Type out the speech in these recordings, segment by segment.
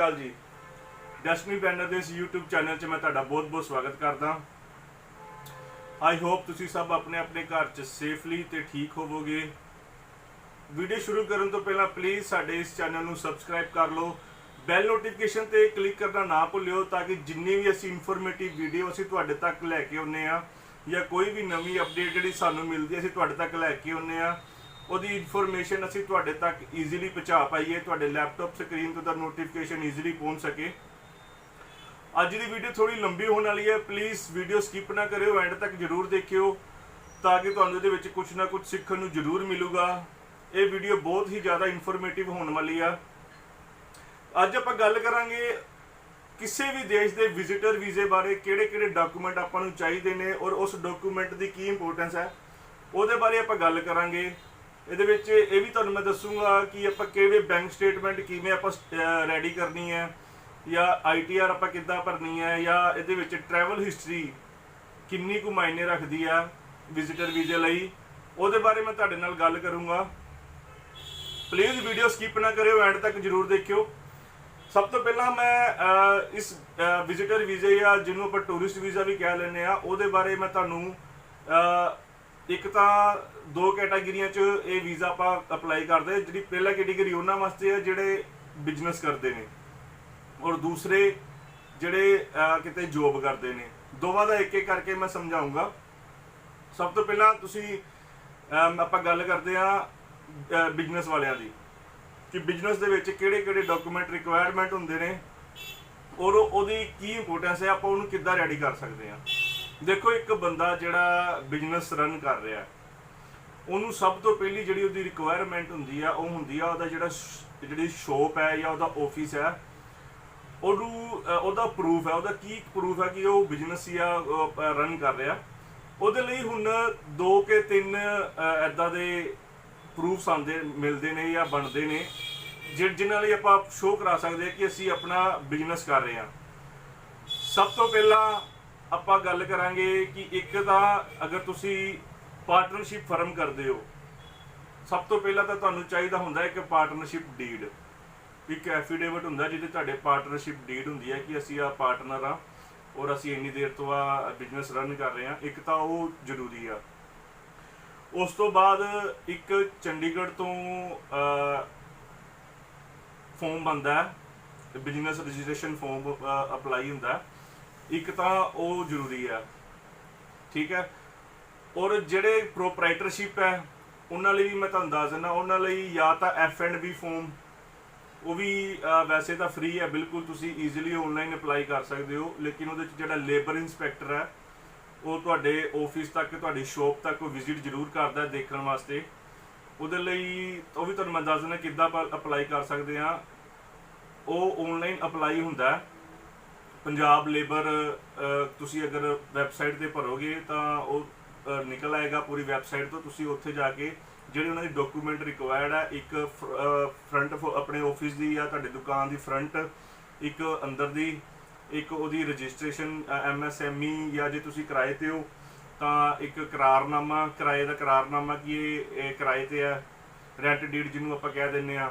अकाल जी। डैसटिनी बैनर के इस यूट्यूब चैनल च मैं तुहाडा बहुत बहुत स्वागत करदा। आई होप तुसीं सब अपने अपने घर च सेफली ते ठीक होवोगे। वीडियो शुरू करने तो पहला प्लीज़ साडे इस चैनल नूं सबसक्राइब कर लो, बैल नोटिफिकेशन ते क्लिक करना ना भुल्लिओ ताकि जिन्नी भी असीं इन्फॉर्मेटिव वीडियो असीं तुहाडे तक लैके आउने आ या कोई भी नवीं अपडेट जिहड़ी सानूं मिलदी असीं तुहाडे तक लैके आउने आ ਉਹਦੀ ਇਨਫੋਰਮੇਸ਼ਨ ਅਸੀਂ ਤੁਹਾਡੇ ਤੱਕ ਈਜ਼ੀਲੀ ਪਹੁੰਚਾ ਪਾਈਏ, ਤੁਹਾਡੇ ਲੈਪਟਾਪ ਸਕਰੀਨ ਤੋਂ ਤਾਂ ਨੋਟੀਫਿਕੇਸ਼ਨ ਈਜ਼ੀਲੀ ਪਹੁੰਚ ਸਕੇ। ਅੱਜ ਦੀ ਵੀਡੀਓ ਥੋੜੀ ਲੰਬੀ ਹੋਣ ਵਾਲੀ ਹੈ, ਪਲੀਜ਼ ਵੀਡੀਓ ਸਕਿਪ ਨਾ ਕਰਿਓ, ਐਂਡ ਤੱਕ ਜ਼ਰੂਰ ਦੇਖਿਓ ਤਾਂ ਕਿ ਤੁਹਾਨੂੰ ਇਹਦੇ ਵਿੱਚ ਕੁਝ ਨਾ ਕੁਝ ਸਿੱਖਣ ਨੂੰ ਜ਼ਰੂਰ ਮਿਲੂਗਾ। ਇਹ ਵੀਡੀਓ ਬਹੁਤ ਹੀ ਜ਼ਿਆਦਾ ਇਨਫੋਰਮੇਟਿਵ ਹੋਣ ਵਾਲੀ ਆ। ਅੱਜ ਆਪਾਂ ਗੱਲ ਕਰਾਂਗੇ ਕਿਸੇ ਵੀ ਦੇਸ਼ ਦੇ ਵਿਜ਼ਿਟਰ ਵੀਜ਼ੇ ਬਾਰੇ, ਕਿਹੜੇ ਡਾਕੂਮੈਂਟ ਆਪਾਂ ਨੂੰ ਚਾਹੀਦੇ ਨੇ ਔਰ ਉਸ ਡਾਕੂਮੈਂਟ ਦੀ ਕੀ ਇੰਪੋਰਟੈਂਸ ਹੈ ਉਹਦੇ ਬਾਰੇ ਆਪਾਂ ਗੱਲ ਕਰਾਂਗੇ। ਇਹਦੇ ਵਿੱਚ ਇਹ ਵੀ ਤੁਹਾਨੂੰ ਮੈਂ ਦੱਸੂਗਾ ਕਿ ਆਪਾਂ ਕਿਹੜੇ ਬੈਂਕ ਸਟੇਟਮੈਂਟ ਕਿਵੇਂ ਆਪਾਂ ਰੈਡੀ ਕਰਨੀ ਹੈ, ਜਾਂ ITR ਆਪਾਂ ਕਿੱਦਾਂ ਭਰਨੀ ਹੈ, ਜਾਂ ਇਹਦੇ ਵਿੱਚ ਟਰੈਵਲ ਹਿਸਟਰੀ ਕਿੰਨੀ ਕੁ ਮਾਇਨੇ ਰੱਖਦੀ ਆ ਵਿਜ਼ਿਟਰ ਵੀਜ਼ੇ ਲਈ, ਉਹਦੇ ਬਾਰੇ ਮੈਂ ਤੁਹਾਡੇ ਨਾਲ ਗੱਲ ਕਰੂੰਗਾ। ਪਲੀਜ਼ ਵੀਡੀਓ ਸਕਿਪ ਨਾ ਕਰਿਓ, ਐਂਡ ਤੱਕ ਜ਼ਰੂਰ ਦੇਖਿਓ। ਸਭ ਤੋਂ ਪਹਿਲਾਂ ਮੈਂ ਇਸ ਵਿਜ਼ਿਟਰ ਵੀਜ਼ੇ ਜਾਂ ਜਿਹਨੂੰ ਆਪਾਂ ਟੂਰਿਸਟ ਵੀਜ਼ਾ ਵੀ ਕਹਿ ਲੈਂਦੇ ਆ ਉਹਦੇ ਬਾਰੇ ਮੈਂ ਤੁਹਾਨੂੰ ਇੱਕ ਤਾਂ ਦੋ ਕੈਟਾਗਰੀਆਂ 'ਚ ਇਹ ਵੀਜ਼ਾ ਆਪਾਂ ਅਪਲਾਈ ਕਰਦੇ। ਜਿਹੜੀ ਪਹਿਲਾ ਕੈਟੇਗਰੀ ਉਹਨਾਂ ਵਾਸਤੇ ਹੈ ਜਿਹੜੇ ਬਿਜ਼ਨਸ ਕਰਦੇ ਨੇ, ਔਰ ਦੂਸਰੇ ਜਿਹੜੇ ਕਿਤੇ ਜੋਬ ਕਰਦੇ ਨੇ। ਦੋਵਾਂ ਦਾ ਇੱਕ ਇੱਕ ਕਰਕੇ ਮੈਂ ਸਮਝਾਊਂਗਾ। ਸਭ ਤੋਂ ਪਹਿਲਾਂ ਤੁਸੀਂ ਆਪਾਂ ਗੱਲ ਕਰਦੇ ਹਾਂ ਬਿਜ਼ਨਸ ਵਾਲਿਆਂ ਦੀ, ਕਿ ਬਿਜ਼ਨਸ ਦੇ ਵਿੱਚ ਕਿਹੜੇ ਡਾਕੂਮੈਂਟ ਰਿਕੁਆਇਰਮੈਂਟ ਹੁੰਦੇ ਨੇ ਔਰ ਉਹਦੀ ਕੀ ਇੰਪੋਰਟੈਂਸ ਹੈ, ਆਪਾਂ ਉਹਨੂੰ ਕਿੱਦਾਂ ਰੈਡੀ ਕਰ ਸਕਦੇ ਹਾਂ। ਦੇਖੋ, ਇੱਕ ਬੰਦਾ ਜਿਹੜਾ ਬਿਜ਼ਨਸ ਰਨ ਕਰ ਰਿਹਾ ਉਹਨੂੰ ਸਭ ਤੋਂ ਪਹਿਲੀ ਜਿਹੜੀ ਉਹਦੀ ਰਿਕੁਆਇਰਮੈਂਟ ਹੁੰਦੀ ਆ ਉਹ ਹੁੰਦੀ ਆ ਉਹਦਾ ਜਿਹੜੀ ਸ਼ੋਪ ਹੈ ਜਾਂ ਉਹਦਾ ਆਫਿਸ ਹੈ, ਉਹਨੂੰ ਉਹਦਾ ਪ੍ਰੂਫ ਹੈ। ਉਹਦਾ ਕੀ ਪ੍ਰੂਫ ਹੈ ਕਿ ਉਹ ਬਿਜ਼ਨਸ ਜਾਂ ਰਨ ਕਰ ਰਿਹਾ। ਉਹਦੇ ਲਈ ਹੁਣ 2 ਕਿ 3 ਇੱਦਾਂ ਦੇ ਪ੍ਰੂਫਸ ਮਿਲਦੇ ਨੇ ਜਾਂ ਬਣਦੇ ਨੇ ਜਿਨ੍ਹਾਂ ਲਈ ਆਪਾਂ ਸ਼ੋਅ ਕਰਾ ਸਕਦੇ ਹਾਂ ਕਿ ਅਸੀਂ ਆਪਣਾ ਬਿਜ਼ਨਸ ਕਰ ਰਹੇ ਹਾਂ। ਸਭ ਤੋਂ ਪਹਿਲਾਂ ਆਪਾਂ ਗੱਲ ਕਰਾਂਗੇ ਕਿ ਇੱਕ ਤਾਂ ਅਗਰ ਤੁਸੀਂ ਪਾਰਟਨਰਸ਼ਿਪ ਫਰਮ ਕਰਦੇ ਹੋ, ਸਭ ਤੋਂ ਪਹਿਲਾਂ ਤਾਂ ਤੁਹਾਨੂੰ ਚਾਹੀਦਾ ਹੁੰਦਾ ਇੱਕ ਪਾਰਟਨਰਸ਼ਿਪ ਡੀਡ, ਇੱਕ ਐਫੀਡੇਵਿਟ ਹੁੰਦਾ ਜਿਹਦੇ ਤੁਹਾਡੇ ਪਾਰਟਨਰਸ਼ਿਪ ਡੀਡ ਹੁੰਦੀ ਹੈ ਕਿ ਅਸੀਂ ਆ ਪਾਰਟਨਰ ਆ ਔਰ ਅਸੀਂ ਇੰਨੀ ਦੇਰ ਤੋਂ ਆ ਬਿਜ਼ਨਸ ਰਨ ਕਰ ਰਹੇ ਹਾਂ। ਇੱਕ ਤਾਂ ਉਹ ਜ਼ਰੂਰੀ ਆ। ਉਸ ਤੋਂ ਬਾਅਦ ਇੱਕ ਚੰਡੀਗੜ੍ਹ ਤੋਂ ਫਾਰਮ ਬਣਦਾ ਹੈ, ਬਿਜ਼ਨਸ ਰਜਿਸਟ੍ਰੇਸ਼ਨ ਫਾਰਮ ਅਪਲਾਈ ਹੁੰਦਾ, ਇੱਕ ਤਾਂ ਉਹ ਜ਼ਰੂਰੀ ਹੈ। ਠੀਕ ਹੈ। ਔਰ ਜਿਹੜੇ ਪ੍ਰੋਪਰਾਈਟਰਸ਼ਿਪ ਹੈ ਉਹਨਾਂ ਲਈ ਵੀ ਮੈਂ ਤੁਹਾਨੂੰ ਦੱਸ ਦਿੰਦਾ, ਉਹਨਾਂ ਲਈ ਜਾਂ ਤਾਂ F&B ਫਾਰਮ, ਉਹ ਵੀ ਵੈਸੇ ਤਾਂ ਫ੍ਰੀ ਹੈ ਬਿਲਕੁਲ, ਤੁਸੀਂ ਈਜ਼ੀਲੀ ਆਨਲਾਈਨ ਅਪਲਾਈ ਕਰ ਸਕਦੇ ਹੋ, ਲੇਕਿਨ ਉਹਦੇ 'ਚ ਜਿਹੜਾ ਲੇਬਰ ਇੰਸਪੈਕਟਰ ਹੈ ਉਹ ਤੁਹਾਡੇ ਆਫਿਸ ਤੱਕ, ਤੁਹਾਡੀ ਸ਼ੋਪ ਤੱਕ ਵਿਜ਼ਿਟ ਜ਼ਰੂਰ ਕਰਦਾ ਦੇਖਣ ਵਾਸਤੇ। ਉਹਦੇ ਲਈ ਉਹ ਵੀ ਤੁਹਾਨੂੰ ਮੈਂ ਦੱਸ ਦਿੰਦਾ ਕਿੱਦਾਂ ਆਪਾਂ ਅਪਲਾਈ ਕਰ ਸਕਦੇ ਹਾਂ। ਉਹ ਆਨਲਾਈਨ ਅਪਲਾਈ ਹੁੰਦਾ ਹੈ। ਪੰਜਾਬ ਲੇਬਰ ਤੁਸੀਂ ਅਗਰ ਵੈਬਸਾਈਟ 'ਤੇ ਭਰੋਗੇ ਤਾਂ ਉਹ ਨਿਕਲ ਆਏਗਾ ਪੂਰੀ ਵੈਬਸਾਈਟ ਤੋਂ। ਤੁਸੀਂ ਉੱਥੇ ਜਾ ਕੇ ਜਿਹੜੇ ਉਹਨਾਂ ਦੀ ਡਾਕੂਮੈਂਟ ਰਿਕੁਆਇਰਡ ਹੈ, ਇੱਕ ਫਰੰਟ ਆਪਣੇ ਆਫਿਸ ਦੀ ਜਾਂ ਤੁਹਾਡੀ ਦੁਕਾਨ ਦੀ ਫਰੰਟ, ਇੱਕ ਅੰਦਰ ਦੀ, ਇੱਕ ਉਹਦੀ ਰਜਿਸਟ੍ਰੇਸ਼ਨ MSME, ਜਾਂ ਜੇ ਤੁਸੀਂ ਕਿਰਾਏ 'ਤੇ ਹੋ ਤਾਂ ਇੱਕ ਕਰਾਰਨਾਮਾ, ਕਿਰਾਏ ਦਾ ਕਰਾਰਨਾਮਾ ਕਿ ਇਹ ਕਿਰਾਏ 'ਤੇ ਹੈ, ਰੈਂਟ ਡੀਡ ਜਿਹਨੂੰ ਆਪਾਂ ਕਹਿ ਦਿੰਦੇ ਹਾਂ,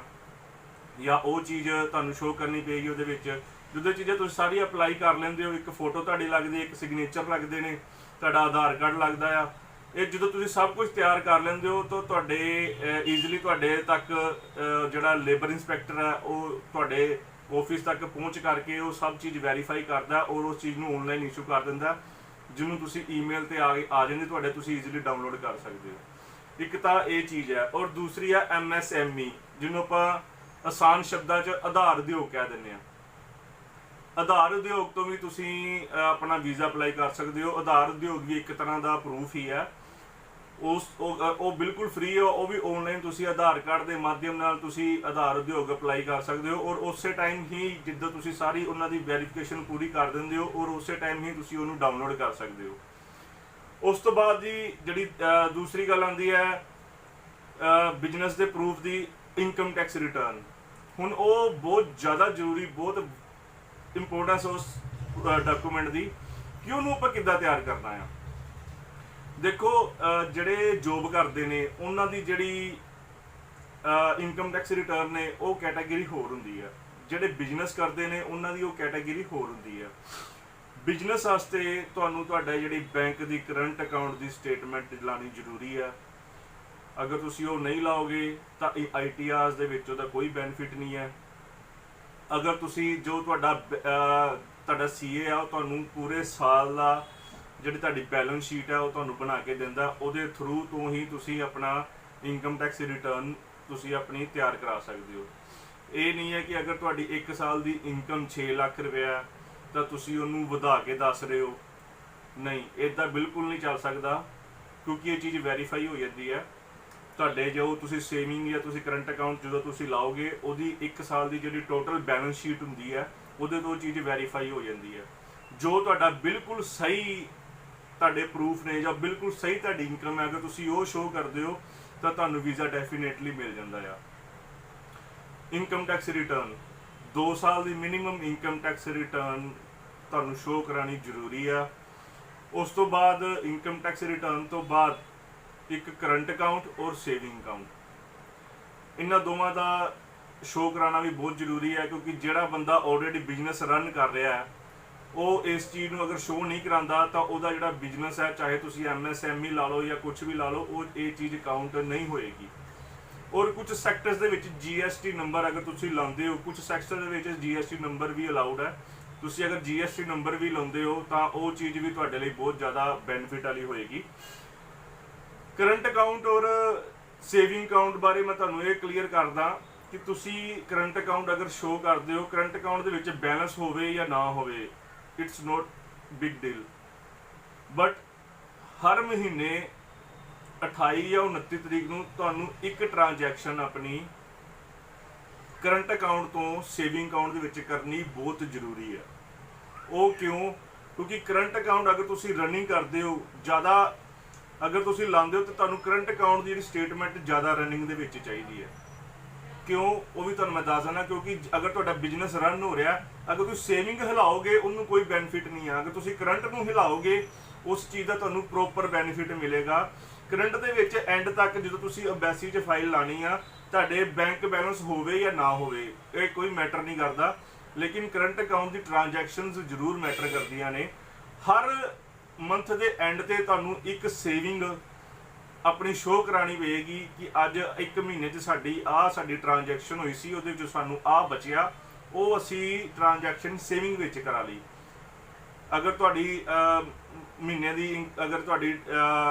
ਜਾਂ ਉਹ ਚੀਜ਼ ਤੁਹਾਨੂੰ ਸ਼ੋਅ ਕਰਨੀ ਪਏਗੀ ਉਹਦੇ ਵਿੱਚ। ਜਦੋਂ ਚੀਜ਼ਾਂ ਤੁਸੀਂ ਸਾਰੀ ਅਪਲਾਈ ਕਰ ਲੈਂਦੇ ਹੋ, ਇੱਕ ਫੋਟੋ ਤੁਹਾਡੀ ਲੱਗਦੀ ਹੈ, ਇੱਕ ਸਿਗਨੇਚਰ ਲੱਗਦੇ ਨੇ, ਤੁਹਾਡਾ ਆਧਾਰ ਕਾਰਡ ਲੱਗਦਾ ਆ। ਇਹ ਜਦੋਂ ਤੁਸੀਂ ਸਭ ਕੁਝ ਤਿਆਰ ਕਰ ਲੈਂਦੇ ਹੋ ਤਾਂ ਤੁਹਾਡੇ ਈਜ਼ੀਲੀ ਤੁਹਾਡੇ ਤੱਕ ਜਿਹੜਾ ਲੇਬਰ ਇੰਸਪੈਕਟਰ ਹੈ ਉਹ ਤੁਹਾਡੇ ਆਫਿਸ ਤੱਕ ਪਹੁੰਚ ਕਰਕੇ ਉਹ ਸਭ ਚੀਜ਼ ਵੈਰੀਫਾਈ ਕਰਦਾ ਔਰ ਉਸ ਚੀਜ਼ ਨੂੰ ਆਨਲਾਈਨ ਇਸ਼ੂ ਕਰ ਦਿੰਦਾ, ਜਿਹਨੂੰ ਤੁਸੀਂ ਈਮੇਲ 'ਤੇ ਆ ਜਾਂਦੇ ਤੁਹਾਡੇ, ਤੁਸੀਂ ਈਜ਼ੀਲੀ ਡਾਊਨਲੋਡ ਕਰ ਸਕਦੇ ਹੋ। ਇੱਕ ਤਾਂ ਇਹ ਚੀਜ਼ ਹੈ। ਔਰ ਦੂਸਰੀ ਹੈ MSME, ਜਿਹਨੂੰ ਆਪਾਂ ਆਸਾਨ ਸ਼ਬਦਾਂ 'ਚ ਆਧਾਰ ਉਦਯੋਗ ਕਹਿ ਦਿੰਦੇ ਹਾਂ। ਆਧਾਰ ਉਦਯੋਗ ਤੋਂ ਵੀ ਤੁਸੀਂ ਆਪਣਾ ਵੀਜ਼ਾ ਅਪਲਾਈ ਕਰ ਸਕਦੇ ਹੋ। ਆਧਾਰ ਉਦਯੋਗ ਵੀ ਇੱਕ ਤਰ੍ਹਾਂ ਦਾ ਪ੍ਰੂਫ ਹੀ ਹੈ। ਉਹ ਬਿਲਕੁਲ ਫ੍ਰੀ ਹੈ। ਉਹ ਵੀ ਆਨਲਾਈਨ ਤੁਸੀਂ ਆਧਾਰ ਕਾਰਡ ਦੇ ਮਾਧਿਅਮ ਨਾਲ ਤੁਸੀਂ ਆਧਾਰ ਉਦਯੋਗ ਅਪਲਾਈ ਕਰ ਸਕਦੇ ਹੋ, ਔਰ ਉਸੇ ਟਾਈਮ ਹੀ ਜਿੱਦਾਂ ਤੁਸੀਂ ਸਾਰੀ ਉਹਨਾਂ ਦੀ ਵੈਰੀਫਿਕੇਸ਼ਨ ਪੂਰੀ ਕਰ ਦਿੰਦੇ ਹੋ ਔਰ ਉਸੇ ਟਾਈਮ ਹੀ ਤੁਸੀਂ ਉਹਨੂੰ ਡਾਊਨਲੋਡ ਕਰ ਸਕਦੇ ਹੋ। ਉਸ ਤੋਂ ਬਾਅਦ ਦੀ ਜਿਹੜੀ ਦੂਸਰੀ ਗੱਲ ਆਉਂਦੀ ਹੈ ਬਿਜ਼ਨਸ ਦੇ ਪ੍ਰੂਫ ਦੀ ਇਨਕਮ ਟੈਕਸ ਰਿਟਰਨ। ਹੁਣ ਉਹ ਬਹੁਤ ਜ਼ਿਆਦਾ ਜ਼ਰੂਰੀ, ਬਹੁਤ ਇੰਪੋਰਟੈਂਸ ਉਸ ਡਾਕੂਮੈਂਟ ਦੀ ਕਿ ਉਹਨੂੰ ਆਪਾਂ ਕਿੱਦਾਂ ਤਿਆਰ ਕਰਨਾ ਆ। ਦੇਖੋ, ਜਿਹੜੇ ਜੋਬ ਕਰਦੇ ਨੇ ਉਹਨਾਂ ਦੀ ਜਿਹੜੀ ਇਨਕਮ ਟੈਕਸ ਰਿਟਰਨ ਨੇ ਉਹ ਕੈਟਾਗਰੀ ਹੋਰ ਹੁੰਦੀ ਹੈ। ਜਿਹੜੇ ਬਿਜ਼ਨਸ ਕਰਦੇ ਨੇ ਉਹਨਾਂ ਦੀ ਉਹ ਕੈਟਾਗਰੀ ਹੋਰ ਹੁੰਦੀ ਹੈ। ਬਿਜ਼ਨਸ ਵਾਸਤੇ ਤੁਹਾਨੂੰ ਤੁਹਾਡਾ ਜਿਹੜੀ ਬੈਂਕ ਦੀ ਕਰੰਟ ਅਕਾਊਂਟ ਦੀ ਸਟੇਟਮੈਂਟ ਲਾਉਣੀ ਜ਼ਰੂਰੀ ਹੈ। ਅਗਰ ਤੁਸੀਂ ਉਹ ਨਹੀਂ ਲਾਓਗੇ ਤਾਂ ITRs ਦੇ ਵਿੱਚ ਉਹਦਾ ਕੋਈ ਬੈਨੀਫਿਟ ਨਹੀਂ ਹੈ। ਅਗਰ ਤੁਸੀਂ ਜੋ ਤੁਹਾਡਾ CA ਆ ਉਹ ਤੁਹਾਨੂੰ ਪੂਰੇ ਸਾਲ ਦਾ ਜਿਹੜੀ ਤੁਹਾਡੀ ਬੈਲੈਂਸ ਸ਼ੀਟ ਹੈ ਉਹ ਤੁਹਾਨੂੰ ਬਣਾ ਕੇ ਦਿੰਦਾ, ਉਹਦੇ ਥਰੂ ਤੋਂ ਹੀ ਤੁਸੀਂ ਆਪਣਾ ਇਨਕਮ ਟੈਕਸ ਰਿਟਰਨ ਤੁਸੀਂ ਆਪਣੀ ਤਿਆਰ ਕਰਾ ਸਕਦੇ ਹੋ। ਇਹ ਨਹੀਂ ਹੈ ਕਿ ਅਗਰ ਤੁਹਾਡੀ 1 ਸਾਲ ਦੀ ਇਨਕਮ 6 ਲੱਖ ਰੁਪਇਆ ਤਾਂ ਤੁਸੀਂ ਉਹਨੂੰ ਵਧਾ ਕੇ ਦੱਸ ਰਹੇ ਹੋ, ਨਹੀਂ, ਇੱਦਾਂ ਬਿਲਕੁਲ ਨਹੀਂ ਚੱਲ ਸਕਦਾ, ਕਿਉਂਕਿ ਇਹ ਚੀਜ਼ ਵੈਰੀਫਾਈ ਹੋ ਜਾਂਦੀ ਹੈ। ਤੁਹਾਡੇ ਜੋ ਤੁਸੀਂ ਸੇਵਿੰਗ ਜਾਂ ਤੁਸੀਂ ਕਰੰਟ ਅਕਾਊਂਟ ਜਦੋਂ ਤੁਸੀਂ ਲਾਓਗੇ ਉਹਦੀ 1 ਸਾਲ ਦੀ ਜਿਹੜੀ ਟੋਟਲ ਬੈਲੈਂਸ ਸ਼ੀਟ ਹੁੰਦੀ ਹੈ ਉਹਦੇ ਤੋਂ ਚੀਜ਼ ਵੈਰੀਫਾਈ ਹੋ ਜਾਂਦੀ ਹੈ। ਜੋ ਤੁਹਾਡਾ ਬਿਲਕੁਲ ਸਹੀ ਤੁਹਾਡੇ ਪ੍ਰੂਫ ਨੇ ਜਾਂ ਬਿਲਕੁਲ ਸਹੀ ਤੁਹਾਡੀ ਇਨਕਮ ਹੈ, ਅਗਰ ਤੁਸੀਂ ਉਹ ਸ਼ੋਅ ਕਰਦੇ ਹੋ ਤਾਂ ਤੁਹਾਨੂੰ ਵੀਜ਼ਾ ਡੈਫੀਨੇਟਲੀ ਮਿਲ ਜਾਂਦਾ ਆ। ਇਨਕਮ ਟੈਕਸ ਰਿਟਰਨ 2 ਸਾਲ ਦੀ ਮਿਨੀਮਮ ਇਨਕਮ ਟੈਕਸ ਰਿਟਰਨ ਤੁਹਾਨੂੰ ਸ਼ੋਅ ਕਰਾਉਣੀ ਜ਼ਰੂਰੀ ਆ। ਉਸ ਤੋਂ ਬਾਅਦ ਇਨਕਮ ਟੈਕਸ ਰਿਟਰਨ ਤੋਂ ਬਾਅਦ ਇੱਕ ਕਰੰਟ ਅਕਾਊਂਟ ਔਰ ਸੇਵਿੰਗ ਅਕਾਊਂਟ, ਇਹਨਾਂ ਦੋਵਾਂ ਦਾ ਸ਼ੋਅ ਕਰਾਉਣਾ ਵੀ ਬਹੁਤ ਜ਼ਰੂਰੀ ਹੈ, ਕਿਉਂਕਿ ਜਿਹੜਾ ਬੰਦਾ ਆਲਰੇਡੀ ਬਿਜ਼ਨਸ ਰਨ ਕਰ ਰਿਹਾ ਹੈ ਉਹ ਇਸ ਚੀਜ਼ ਨੂੰ ਅਗਰ ਸ਼ੋਅ ਨਹੀਂ ਕਰਾਉਂਦਾ ਤਾਂ ਉਹਦਾ ਜਿਹੜਾ ਬਿਜ਼ਨਸ ਹੈ, ਚਾਹੇ ਤੁਸੀਂ MSME ਲਾ ਲਓ ਜਾਂ ਕੁਝ ਵੀ ਲਾ ਲਓ, ਉਹ ਇਹ ਚੀਜ਼ ਕਾਊਂਟ ਨਹੀਂ ਹੋਏਗੀ। ਔਰ ਕੁਝ ਸੈਕਟਰਸ ਦੇ ਵਿੱਚ GST ਨੰਬਰ ਅਗਰ ਤੁਸੀਂ ਲਾਉਂਦੇ ਹੋ, ਕੁਝ ਸੈਕਟਰ ਦੇ ਵਿੱਚ GST ਨੰਬਰ ਵੀ ਅਲਾਉਡ ਹੈ। ਤੁਸੀਂ ਅਗਰ GST ਨੰਬਰ ਵੀ ਲਾਉਂਦੇ ਹੋ ਤਾਂ ਉਹ ਚੀਜ਼ ਵੀ ਤੁਹਾਡੇ ਲਈ ਬਹੁਤ ਜ਼ਿਆਦਾ ਬੈਨੀਫਿਟ ਵਾਲੀ ਹੋਏਗੀ। ਕਰੰਟ ਅਕਾਊਂਟ ਔਰ ਸੇਵਿੰਗ ਅਕਾਊਂਟ ਬਾਰੇ ਮੈਂ ਤੁਹਾਨੂੰ ਇਹ ਕਲੀਅਰ ਕਰਦਾ ਕਿ ਤੁਸੀਂ ਕਰੰਟ ਅਕਾਊਂਟ ਅਗਰ ਸ਼ੋਅ ਕਰਦੇ ਹੋ, ਕਰੰਟ ਅਕਾਊਂਟ ਦੇ ਵਿੱਚ ਬੈਲੈਂਸ ਹੋਵੇ ਜਾਂ ਨਾ ਹੋਵੇ, it's not big deal, but ਹਰ ਮਹੀਨੇ 28 ਜਾਂ 29 ਤਰੀਕ ਨੂੰ ਤੁਹਾਨੂੰ ਇੱਕ ਟ੍ਰਾਂਜੈਕਸ਼ਨ ਆਪਣੀ ਕਰੰਟ ਅਕਾਊਂਟ ਤੋਂ ਸੇਵਿੰਗ ਅਕਾਊਂਟ ਦੇ ਵਿੱਚ ਕਰਨੀ ਬਹੁਤ ਜ਼ਰੂਰੀ ਹੈ। ਉਹ ਕਿਉਂ? ਕਿਉਂਕਿ ਕਰੰਟ ਅਕਾਊਂਟ ਅਗਰ ਤੁਸੀਂ ਰਨਿੰਗ ਕਰਦੇ ਹੋ ਜ਼ਿਆਦਾ, ਅਗਰ ਤੁਸੀਂ ਲਾਉਂਦੇ ਹੋ ਤਾਂ ਤੁਹਾਨੂੰ ਕਰੰਟ ਅਕਾਊਂਟ ਦੀ ਜਿਹੜੀ ਸਟੇਟਮੈਂਟ ਜ਼ਿਆਦਾ ਰਨਿੰਗ ਦੇ ਵਿੱਚ ਚਾਹੀਦੀ ਹੈ। ਕਿਉਂ? ਉਹ ਵੀ ਤੁਹਾਨੂੰ ਮੈਂ ਦੱਸ ਦਿੰਦਾ, ਕਿਉਂਕਿ ਅਗਰ ਤੁਹਾਡਾ ਬਿਜ਼ਨਸ ਰਨ ਹੋ ਰਿਹਾ, ਅਗਰ ਤੁਸੀਂ ਸੇਵਿੰਗ ਹਿਲਾਓਗੇ ਉਹਨੂੰ ਕੋਈ ਬੈਨੀਫਿਟ ਨਹੀਂ ਹੈ, ਅਗਰ ਤੁਸੀਂ ਕਰੰਟ ਨੂੰ ਹਿਲਾਓਗੇ ਉਸ ਚੀਜ਼ ਦਾ ਤੁਹਾਨੂੰ ਪ੍ਰੋਪਰ ਬੈਨੀਫਿਟ ਮਿਲੇਗਾ। ਕਰੰਟ ਦੇ ਵਿੱਚ ਐਂਡ ਤੱਕ ਜਦੋਂ ਤੁਸੀਂ ਐਮਬੈਸੀ 'ਚ ਫਾਈਲ ਲਾਣੀ ਆ, ਤੁਹਾਡੇ ਬੈਂਕ ਬੈਲੈਂਸ ਹੋਵੇ ਜਾਂ ਨਾ ਹੋਵੇ ਇਹ ਕੋਈ ਮੈਟਰ ਨਹੀਂ ਕਰਦਾ, ਲੇਕਿਨ ਕਰੰਟ ਅਕਾਊਂਟ ਦੀ ਟ੍ਰਾਂਜੈਕਸ਼ਨਸ ਜ਼ਰੂਰ ਮੈਟਰ ਕਰਦੀਆਂ ਨੇ। ਹਰ ਮੰਥ ਦੇ ਐਂਡ ਤੇ ਤੁਹਾਨੂੰ ਇੱਕ ਸੇਵਿੰਗ ਆਪਣੀ ਸ਼ੋਅ ਕਰਾਣੀ ਪਏਗੀ ਕਿ ਅੱਜ 1 ਮਹੀਨੇ 'ਚ ਸਾਡੀ ਟ੍ਰਾਂਜੈਕਸ਼ਨ ਹੋਈ ਸੀ, ਉਹਦੇ ਵਿੱਚ ਸਾਨੂੰ ਬਚਿਆ, ਉਹ ਅਸੀਂ ਟ੍ਰਾਂਜੈਕਸ਼ਨ ਸੇਵਿੰਗ ਵਿੱਚ ਕਰਾ ਲਈ। ਅਗਰ ਤੁਹਾਡੀ ਮਹੀਨੇ ਦੀ ਅਗਰ ਤੁਹਾਡੀ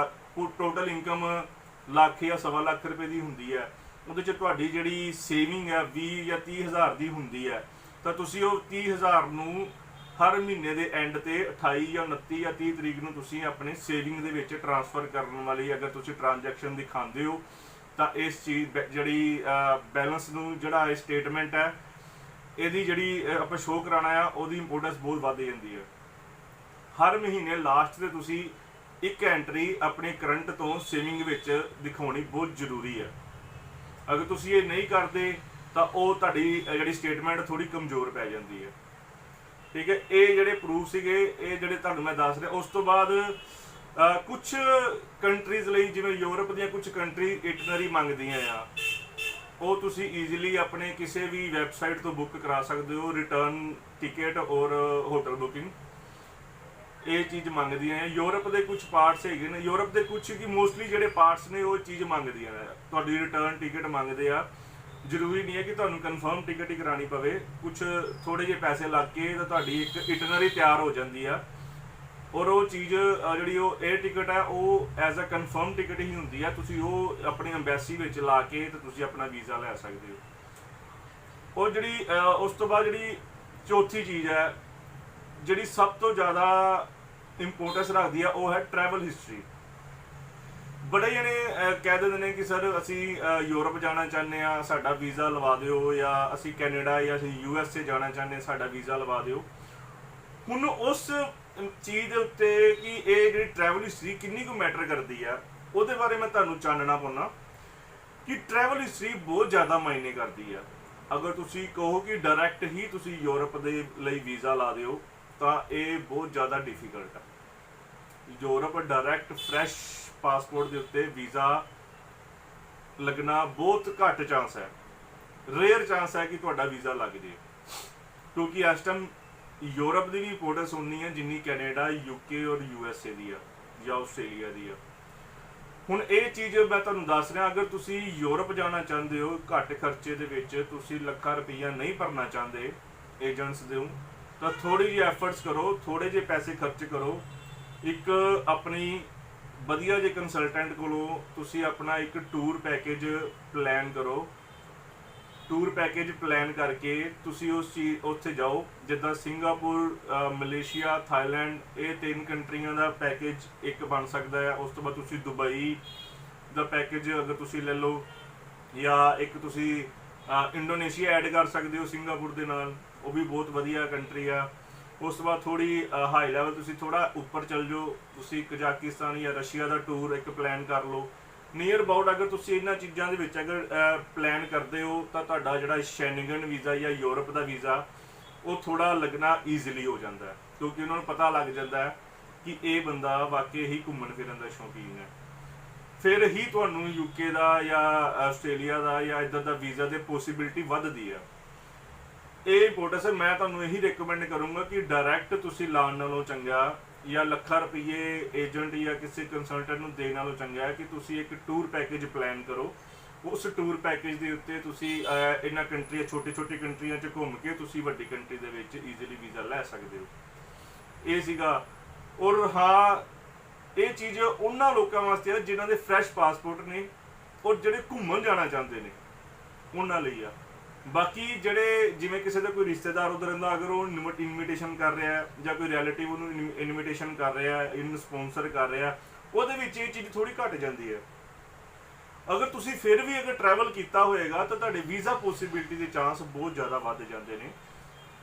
ਟੋਟਲ ਇਨਕਮ ਲੱਖ ਜਾਂ 1.25 ਲੱਖ ਰੁਪਏ ਦੀ ਹੁੰਦੀ ਹੈ, ਉਹਦੇ 'ਚ ਤੁਹਾਡੀ ਜਿਹੜੀ ਸੇਵਿੰਗ ਹੈ 20 ਜਾਂ 30 ਹਜ਼ਾਰ ਦੀ ਹੁੰਦੀ ਹੈ, ਤਾਂ ਤੁਸੀਂ ਉਹ 30 ਹਜ਼ਾਰ ਨੂੰ ਹਰ ਮਹੀਨੇ ਦੇ ਐਂਡ ਤੇ 28 ਜਾਂ 29 ਜਾਂ 30 ਤਰੀਕ ਨੂੰ ਤੁਸੀਂ ਆਪਣੇ ਸੇਵਿੰਗ ਦੇ ਵਿੱਚ ਟ੍ਰਾਂਸਫਰ ਕਰਨ ਵਾਲੀ ਅਗਰ ਤੁਸੀਂ ਟ੍ਰਾਂਜੈਕਸ਼ਨ ਦਿਖਾਉਂਦੇ ਹੋ ਤਾਂ ਇਸ ਚੀਜ਼ ਜਿਹੜੀ ਬੈਲੈਂਸ ਨੂੰ ਜਿਹੜਾ ਇਹ ਸਟੇਟਮੈਂਟ ਹੈ ਇਹਦੀ ਜਿਹੜੀ ਆਪਾਂ ਸ਼ੋਅ ਕਰਾਉਣਾ ਆ ਉਹਦੀ ਇੰਪੋਰਟੈਂਸ ਬਹੁਤ ਵੱਧ ਜਾਂਦੀ ਹੈ। ਹਰ ਮਹੀਨੇ ਲਾਸਟ ਤੇ ਤੁਸੀਂ ਇੱਕ ਐਂਟਰੀ ਆਪਣੇ ਕਰੰਟ ਤੋਂ ਸੇਵਿੰਗ ਵਿੱਚ ਦਿਖਾਉਣੀ ਬਹੁਤ ਜ਼ਰੂਰੀ ਹੈ। ਅਗਰ ਤੁਸੀਂ ਇਹ ਨਹੀਂ ਕਰਦੇ ਤਾਂ ਉਹ ਤੁਹਾਡੀ ਜਿਹੜੀ ਸਟੇਟਮੈਂਟ ਥੋੜੀ ਕਮਜ਼ੋਰ ਪੈ ਜਾਂਦੀ ਹੈ। ਠੀਕ ਹੈ, ਇਹ ਜਿਹੜੇ ਪ੍ਰੂਫ ਸੀਗੇ ਇਹ ਜਿਹੜੇ ਤੁਹਾਨੂੰ ਮੈਂ ਦੱਸ ਰਿਹਾ। ਉਸ ਤੋਂ ਬਾਅਦ ਕੁਝ ਕੰਟਰੀਜ਼ ਲਈ ਜਿਵੇਂ ਯੂਰਪ ਦੀਆਂ ਕੁਝ ਕੰਟਰੀ ਇਟਨਰੀ ਮੰਗਦੀਆਂ ਆ, ਉਹ ਤੁਸੀਂ ਈਜ਼ੀਲੀ ਆਪਣੇ ਕਿਸੇ ਵੀ ਵੈਬਸਾਈਟ ਤੋਂ ਬੁੱਕ ਕਰਾ ਸਕਦੇ ਹੋ। ਰਿਟਰਨ ਟਿਕਟ ਔਰ ਹੋਟਲ ਬੁਕਿੰਗ ਇਹ ਚੀਜ਼ ਮੰਗਦੀਆਂ ਆ। ਯੂਰਪ ਦੇ ਕੁਝ ਪਾਰਟਸ ਹੈਗੇ ਨੇ, ਯੂਰਪ ਦੇ ਕੁਝ ਕਿ ਮੋਸਟਲੀ ਜਿਹੜੇ ਪਾਰਟਸ ਨੇ ਉਹ ਚੀਜ਼ ਮੰਗਦੀਆਂ ਨੇ, ਤੁਹਾਡੀ ਰਿਟਰਨ ਟਿਕਟ ਮੰਗਦੇ ਆ। ਜ਼ਰੂਰੀ ਨਹੀਂ ਹੈ ਕਿ ਤੁਹਾਨੂੰ ਕਨਫਰਮ ਟਿਕਟ ਹੀ ਕਰਾਉਣੀ ਪਵੇ, ਕੁਝ ਥੋੜੇ ਜਿਹੇ ਪੈਸੇ ਲੱਗ ਕੇ ਤਾਂ ਤੁਹਾਡੀ ਇੱਕ ਇਟਨਰੀ ਤਿਆਰ ਹੋ ਜਾਂਦੀ ਆ। ਔਰ ਉਹ ਚੀਜ਼ ਜਿਹੜੀ ਉਹ 에ਅਰ ਟਿਕਟ ਹੈ ਉਹ ਐਜ਼ ਅ ਕਨਫਰਮ ਟਿਕਟ ਹੀ ਹੁੰਦੀ ਹੈ। ਤੁਸੀਂ ਉਹ ਆਪਣੀ ਐਮਬੈਸੀ ਵਿੱਚ ਲਾ ਕੇ ਤੇ ਤੁਸੀਂ ਆਪਣਾ ਵੀਜ਼ਾ ਲੈ ਸਕਦੇ ਹੋ। ਉਹ ਜਿਹੜੀ ਉਸ ਤੋਂ ਬਾਅਦ ਜਿਹੜੀ ਚੌਥੀ ਚੀਜ਼ ਹੈ ਜਿਹੜੀ ਸਭ ਤੋਂ ਜ਼ਿਆਦਾ ਇੰਪੋਰਟੈਂਸ ਰੱਖਦੀ ਆ ਉਹ ਹੈ ਟਰੈਵਲ ਹਿਸਟਰੀ। ਬੜੇ ਜਣੇ ਕਹਿ ਦਿੰਦੇ ਨੇ ਕਿ ਸਰ ਅਸੀਂ ਯੂਰਪ ਜਾਣਾ ਚਾਹੁੰਦੇ ਹਾਂ, ਸਾਡਾ ਵੀਜ਼ਾ ਲਵਾ ਦਿਓ, ਜਾਂ ਅਸੀਂ ਕੈਨੇਡਾ ਜਾਂ ਅਸੀਂ USA ਜਾਣਾ ਚਾਹੁੰਦੇ ਹਾਂ, ਸਾਡਾ ਵੀਜ਼ਾ ਲਵਾ ਦਿਓ। ਹੁਣ ਉਸ ਚੀਜ਼ ਦੇ ਉੱਤੇ ਕਿ ਇਹ ਜਿਹੜੀ ਟਰੈਵਲ ਹਿਸਟਰੀ ਕਿੰਨੀ ਕੁ ਮੈਟਰ ਕਰਦੀ ਆ ਉਹਦੇ ਬਾਰੇ ਮੈਂ ਤੁਹਾਨੂੰ ਚਾਨਣਾ ਪਾਉਣਾ ਕਿ ਟਰੈਵਲ ਹਿਸਟਰੀ ਬਹੁਤ ਜ਼ਿਆਦਾ ਮਾਇਨੇ ਕਰਦੀ ਆ। ਅਗਰ ਤੁਸੀਂ ਕਹੋ ਕਿ ਡਾਇਰੈਕਟ ਹੀ ਤੁਸੀਂ ਯੂਰਪ ਦੇ ਲਈ ਵੀਜ਼ਾ ਲਾ ਦਿਓ ਤਾਂ ਇਹ ਬਹੁਤ ਜ਼ਿਆਦਾ ਡਿਫਿਕਲਟ ਆ। ਯੂਰਪ ਡਾਇਰੈਕਟ ਫਰੈਸ਼ ਪਾਸਪੋਰਟ ਦੇ ਉੱਤੇ ਵੀਜ਼ਾ ਲੱਗਣਾ ਬਹੁਤ ਘੱਟ ਚਾਂਸ ਹੈ, ਰੇਅਰ ਚਾਂਸ ਹੈ ਕਿ ਤੁਹਾਡਾ ਵੀਜ਼ਾ ਲੱਗ ਜੇ। क्योंकि इस टाइम यूरोप की भी इंपोर्टेंस उन्नी है जिन्नी कैनेडा यूके और USA की आ या आस्ट्रेलिया की आ। हुण ये चीज़ मैं तुहानूं दस रहा, अगर तुसी यूरोप जाना चाहते हो घट खर्चे दे विच, तुसी लाखां रुपया नहीं भरना चाहते एजेंट्स दे, तो थोड़ी जी एफर्ट्स करो, थोड़े जे पैसे खर्च करो, एक अपनी वधिया जे कंसलटेंट कोलों तुसी अपना एक टूर पैकेज प्लान करो। टूर पैकेज प्लान करके तुसी उस चीज़ उत्थे जाओ, जिद्दां सिंगापुर, मलेशिया, थाईलैंड, ये 3 कंट्रियां का पैकेज एक बन सकता है। उस तो बाद तुसी दुबई का पैकेज अगर तुसी ले लो, या एक तुसी इंडोनेशिया ऐड कर सकते हो सिंगापुर के नाल, वो भी बहुत वधिया कंट्री आ। उस तो बाद थोड़ी हाई लैवल तुसी थोड़ा उपर चल जाओ, तुसी कजाकिस्तान या रशिया का टूर एक प्लान कर लो। नीयर अबाउट अगर तुसी इन्हां चीज़ों के विच अगर प्लान करते हो तो तुहाडा जिहड़ा शेंगन वीज़ा या यूरोप का वीज़ा वो थोड़ा लगना ईजिली हो जाता है, क्योंकि उन्होंने पता लग जाता है कि ये बंदा वाकई ही घूमन फिरन का शौकीन है। फिर ही तुहानूं यूके का या आस्ट्रेलिया का या इधर का वीज़ा की पॉसिबिलिटी वधदी है। ये इंपोर्टेंस है। मैं तुहानूं यही रिकमेंड करूँगा कि डायरैक्ट तुसी लाण नालों चंगा या लाखां रुपये एजेंट या किसी कंसलटेंट नूं देण नालों चंगा है कि तुसी एक टूर पैकेज प्लान करो। उस टूर पैकेज के उत्ते तुसी इन्हां कंट्रियां, छोटी छोटी कंट्रियां च घूम के तुसी वड्डी कंट्री दे विच ईजिली वीज़ा लै सकदे हो। ये सीगा। और हाँ, ये चीज़ उन्हां लोकां वास्ते है जिन्हां दे फ्रैश पासपोर्ट ने और जिहड़े घूमन जाना चाहते ने उन्हां लई आ। बाकी जिहड़े जिवें किसी का कोई रिश्तेदार उधर रहिंदा, अगर वो इनविटेशन कर रहा है या कोई रिलेटिव उन्होंने इनविटेशन कर रहा है, इन स्पॉन्सर कर रहा है, ਉਹਦੇ ਵਿੱਚ ਇਹ चीज़ थोड़ी घट जाती है। अगर तुसी फिर भी अगर ट्रैवल किया होएगा तो तुहाडे वीज़ा पॉसिबिलिटी के चांस बहुत ज़्यादा वध जाते हैं।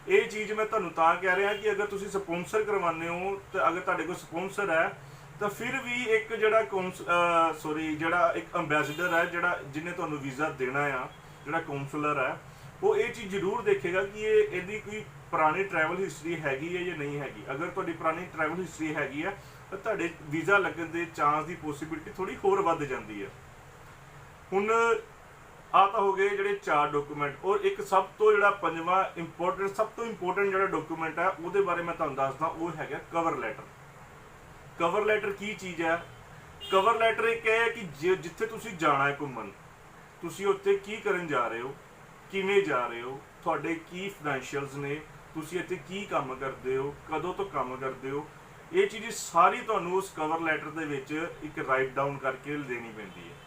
ये चीज़ मैं तुहानूं तां कह रहा कि अगर तुसी स्पॉन्सर करवाने हो तो अगर तुहाडे कोल स्पॉन्सर है तो फिर भी एक जिहड़ा एक अंबैसडर है जिहड़ा जिन्हें तुहानूं वीज़ा देना आ, जिहड़ा काउंसलर है, वो ये चीज़ जरूर देखेगा कि ये इहदी कोई पुरानी ट्रैवल हिस्टरी हैगी है या नहीं हैगी। अगर तुहाडी पुरानी ट्रैवल हिस्टरी हैगी है तो तुहाडे वीज़ा लगन के चांस की पॉसिबिलिटी थोड़ी होर वध जाती है। हुण आ तां हो गए जिहड़े 4 डॉकूमेंट, और एक सब तो जिहड़ा पंजवां इंपोर्टेंट, सब तो इंपोर्टेंट जिहड़ा डॉकूमेंट है उहदे बारे मैं तुहानूं दसदा, वो हैगा कवर लैटर। कवर लैटर की चीज़ है? कवर लैटर एक है कि जिथे तुसीं जाना है घूमन, तुसीं उत्थे की करन जा रहे हो, किवें जा रहे हो, तुहाडे की फाइनैंशियल्स ने, तुसीं इत्थे की काम करदे हो, कदों तो काम करदे हो, ये चीज़ सारी तुहानूं उस कवर लैटर दे विच एक राइट डाउन करके देनी पैंदी है।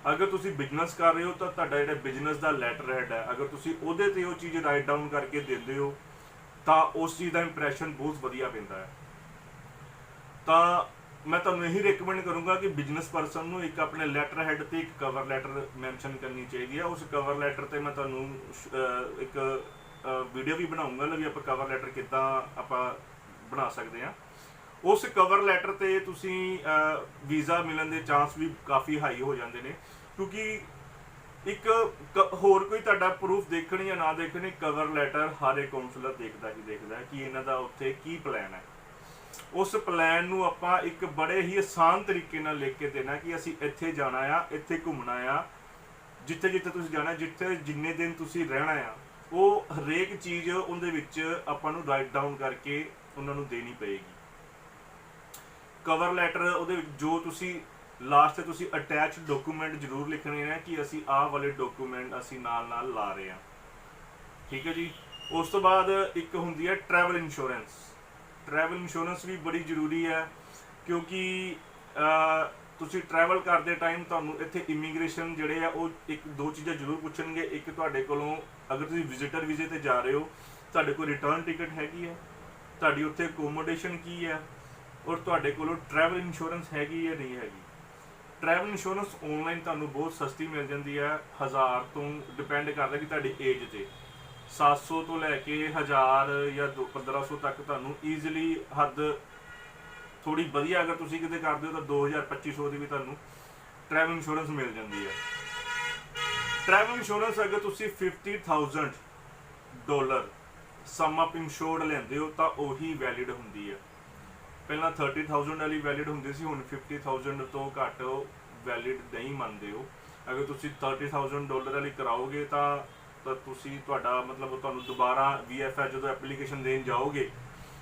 अगर तुसीं बिजनस कर रहे हो तो तुहाडा जिहड़ा बिजनस का लैटर हैड है, अगर तुसीं उहदे ते वो चीज़ राइट डाउन करके दिंदे हो तो उस चीज़ का इंप्रैशन बहुत वधिया पैंदा है। तो मैं तुहानूं यही रिकमेंड करूँगा कि बिजनस परसन नूं एक अपने लैटर हैड ते एक कवर लैटर मैंशन करनी चाहिए है। उस कवर लैटर ते मैं तुहानूं एक वीडियो भी बनाऊँगा भी आप कवर लैटर किद्दां आपां बना सकते हैं। उस कवर लैटर ते तुसीं वीज़ा मिलण दे चांस भी काफ़ी हाई हो जाते हैं, क्योंकि एक होर कोई तुहाडा प्रूफ देखण या ना देखण, कवर लैटर हर एक काउंसलर देखदा है कि इन्हां दा उत्थे की प्लान है। उस प्लान नूं आपां एक बड़े ही आसान तरीके नाल लिख के देना कि असीं इत्थे जाना आ, इत्थे घूमना आ, जिथे जिथे तुसीं जाना, जिथे जिन्ने दिन तुसीं रहना आ, वो हरेक चीज़ उहदे विच आपां नूं राइट डाउन करके उन्हां नूं देनी पेगी। कवर लैटर उहदे विच जो तुसीं लास्ट तुसीं अटैच डॉकूमेंट जरूर लिखने हैं कि असीं आह वाले डॉकूमेंट असीं नाल नाल ला रहे हैं। ठीक है जी। उस तो बाद एक हुंदी है ट्रैवल इंश्योरेंस। ट्रैवल इंश्योरेंस भी बड़ी जरूरी है, क्योंकि तुसीं ट्रैवल करते टाइम तुहानूं इत्थे इमीग्रेशन जिहड़े आ वो एक दो चीज़ां जरूर पुछणगे। एक तुहाडे कोलों अगर तुसीं विजिटर वीज़े ते जा रहे हो तुहाडे कोल रिटर्न टिकट हैगी है, तुहाडी उत्थे अकोमोडेशन की है, और तुहाडे कोलों ट्रैवल इंश्योरेंस हैगी या नहीं हैगी। ट्रैवल इंश्योरेंस ऑनलाइन तुहानूं बहुत सस्ती मिल जाती है, 1000 तो डिपेंड करदा कि तुहाडी एज ते 700 तो लैके 1000 या 1500 तक तुहानूं ईजिली हद थोड़ी वधिया अगर तुसीं किते करदे हो तो 2000-2500 की भी तुहानूं ट्रैवल इंश्योरेंस मिल जाती है। ट्रैवल इंश्योरेंस अगर तुसीं $50,000 सम अप इंश्योर्ड लैंदे हो तो वही वैलिड हुंदी है। पहला 30,000 वाली वैलिड हुंदी सी, हुण 50,000 तो घट वैलिड नहीं मानते हो। अगर तुसीं $30,000 वाली कराओगे तो ਤਾਂ ਤੁਸੀਂ ਤੁਹਾਡਾ ਮਤਲਬ ਤੁਹਾਨੂੰ ਦੁਬਾਰਾ VFS ਜਦੋਂ ਐਪਲੀਕੇਸ਼ਨ ਦੇਣ ਜਾਓਗੇ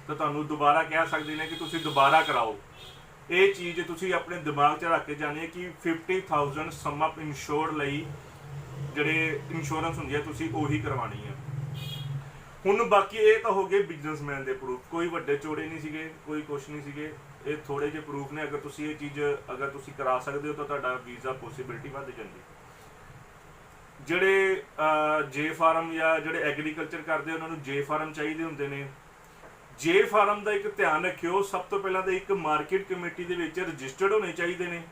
ਤਾਂ ਤੁਹਾਨੂੰ ਦੁਬਾਰਾ ਕਹਿ ਸਕਦੇ ਨੇ ਕਿ ਤੁਸੀਂ ਦੁਬਾਰਾ ਕਰਾਓ। ਇਹ ਚੀਜ਼ ਤੁਸੀਂ ਆਪਣੇ ਦਿਮਾਗ 'ਚ ਰੱਖ ਕੇ ਜਾਣੀ ਹੈ ਕਿ 50,000 ਸਮ ਅਪ ਇੰਸ਼ੋਰ ਲਈ ਜਿਹੜੇ ਇੰਸ਼ੋਰੈਂਸ ਹੁੰਦੀ ਹੈ ਤੁਸੀਂ ਉਹੀ ਕਰਵਾਉਣੀ ਹੈ। ਹੁਣ ਬਾਕੀ ਇਹ ਤਾਂ ਹੋ ਗਏ ਬਿਜ਼ਨਸਮੈਨ ਦੇ ਪ੍ਰੂਫ, ਕੋਈ ਵੱਡੇ ਚੋੜੇ ਨਹੀਂ ਸੀਗੇ, ਕੋਈ ਕੁਛ ਨਹੀਂ ਸੀਗੇ, ਇਹ ਥੋੜੇ ਜਿਹੇ ਪ੍ਰੂਫ ਨੇ। ਅਗਰ ਤੁਸੀਂ ਇਹ ਚੀਜ਼ ਅਗਰ ਤੁਸੀਂ ਕਰਾ ਸਕਦੇ ਹੋ ਤਾਂ ਤੁਹਾਡਾ ਵੀਜ਼ਾ ਪੋਸੀਬਿਲਿਟੀ ਵੱਧ ਜਾਂਦੀ। ਜਿਹੜੇ ਜੇ ਫਾਰਮ ਜਾਂ ਜਿਹੜੇ ਐਗਰੀਕਲਚਰ ਕਰਦੇ ਉਹਨਾਂ ਨੂੰ ਜੇ ਫਾਰਮ ਚਾਹੀਦੇ ਹੁੰਦੇ ਨੇ। ਜੇ ਫਾਰਮ ਦਾ ਇੱਕ ਧਿਆਨ ਰੱਖਿਓ, ਸਭ ਤੋਂ ਪਹਿਲਾਂ ਤਾਂ ਇੱਕ ਮਾਰਕੀਟ ਕਮੇਟੀ ਦੇ ਵਿੱਚ ਰਜਿਸਟਰਡ ਹੋਣੇ ਚਾਹੀਦੇ ਨੇ।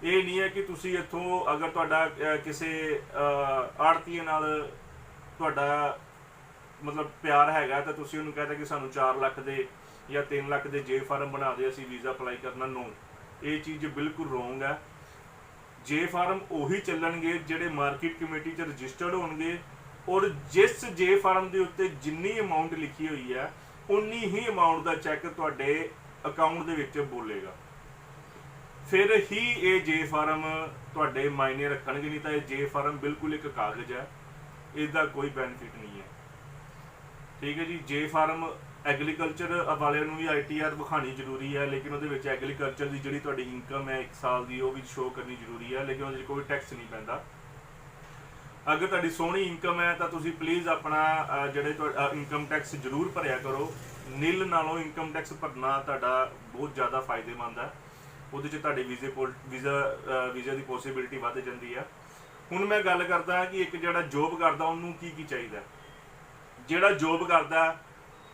ਇਹ ਨਹੀਂ ਹੈ ਕਿ ਤੁਸੀਂ ਇੱਥੋਂ ਅਗਰ ਤੁਹਾਡਾ ਕਿਸੇ ਆੜਤੀਏ ਨਾਲ ਤੁਹਾਡਾ ਮਤਲਬ ਪਿਆਰ ਹੈਗਾ ਤਾਂ ਤੁਸੀਂ ਉਹਨੂੰ ਕਹਿੰਦੇ ਕਿ ਸਾਨੂੰ 4 ਲੱਖ ਦੇ ਜਾਂ 3 ਲੱਖ ਦੇ ਜੇ ਫਾਰਮ ਬਣਾ ਦੇ, ਅਸੀਂ ਵੀਜ਼ਾ ਅਪਲਾਈ ਕਰਨਾ। ਨੋ, ਇਹ ਚੀਜ਼ ਬਿਲਕੁਲ ਰੋਂਗ ਹੈ। ਜੇ ਫਾਰਮ ਉਹੀ ਚੱਲਣਗੇ ਜਿਹੜੇ ਮਾਰਕੀਟ ਕਮੇਟੀ 'ਚ ਰਜਿਸਟਰਡ ਹੋਣਗੇ, ਔਰ ਜਿਸ ਜੇ ਫਾਰਮ ਦੇ ਉੱਤੇ ਜਿੰਨੀ ਅਮਾਊਂਟ ਲਿਖੀ ਹੋਈ ਹੈ ਉਨੀ ਹੀ ਅਮਾਊਂਟ ਦਾ ਚੈੱਕ ਤੁਹਾਡੇ ਅਕਾਊਂਟ ਦੇ ਵਿੱਚ ਬੋਲੇਗਾ। ਫਿਰ ਹੀ ਇਹ ਜੇ ਫਾਰਮ ਤੁਹਾਡੇ ਮਾਇਨੇ ਰੱਖਣਗੇ, ਨਹੀਂ ਤਾਂ ਇਹ ਜੇ ਫਾਰਮ ਬਿਲਕੁਲ ਇੱਕ ਕਾਗਜ਼ ਹੈ, ਇਹਦਾ ਕੋਈ ਬੈਨੀਫਿਟ ਨਹੀਂ ਹੈ। ਠੀਕ ਹੈ ਜੀ। ਜੇ ਫਾਰਮ ਐਗਰੀਕਲਚਰ ਵਾਲਿਆਂ ਨੂੰ ਵੀ ITR ਵਿਖਾਣੀ ਜ਼ਰੂਰੀ ਹੈ, ਲੇਕਿਨ ਉਹਦੇ ਵਿੱਚ ਐਗਰੀਕਲਚਰ ਦੀ ਜਿਹੜੀ ਤੁਹਾਡੀ ਇਨਕਮ ਹੈ 1 ਸਾਲ ਦੀ ਉਹ ਵੀ ਸ਼ੋਅ ਕਰਨੀ ਜ਼ਰੂਰੀ ਹੈ, ਲੇਕਿਨ ਉਹਦੇ 'ਚ ਕੋਈ ਟੈਕਸ ਨਹੀਂ ਪੈਂਦਾ। ਅਗਰ ਤੁਹਾਡੀ ਸੋਹਣੀ ਇਨਕਮ ਹੈ ਤਾਂ ਤੁਸੀਂ ਪਲੀਜ਼ ਆਪਣਾ ਜਿਹੜੇ ਇਨਕਮ ਟੈਕਸ ਜ਼ਰੂਰ ਭਰਿਆ ਕਰੋ। ਨਿਲ ਨਾਲੋਂ ਇਨਕਮ ਟੈਕਸ ਭਰਨਾ ਤੁਹਾਡਾ ਬਹੁਤ ਜ਼ਿਆਦਾ ਫਾਇਦੇਮੰਦ ਹੈ। ਉਹਦੇ 'ਚ ਤੁਹਾਡੇ ਵੀਜ਼ੇ ਦੀ ਪੋਸੀਬਿਲਿਟੀ ਵੱਧ ਜਾਂਦੀ ਹੈ। ਹੁਣ ਮੈਂ ਗੱਲ ਕਰਦਾ ਕਿ ਇੱਕ ਜਿਹੜਾ ਜੋਬ ਕਰਦਾ ਉਹਨੂੰ ਕੀ ਕੀ ਚਾਹੀਦਾ। ਜਿਹੜਾ ਜੋਬ ਕਰਦਾ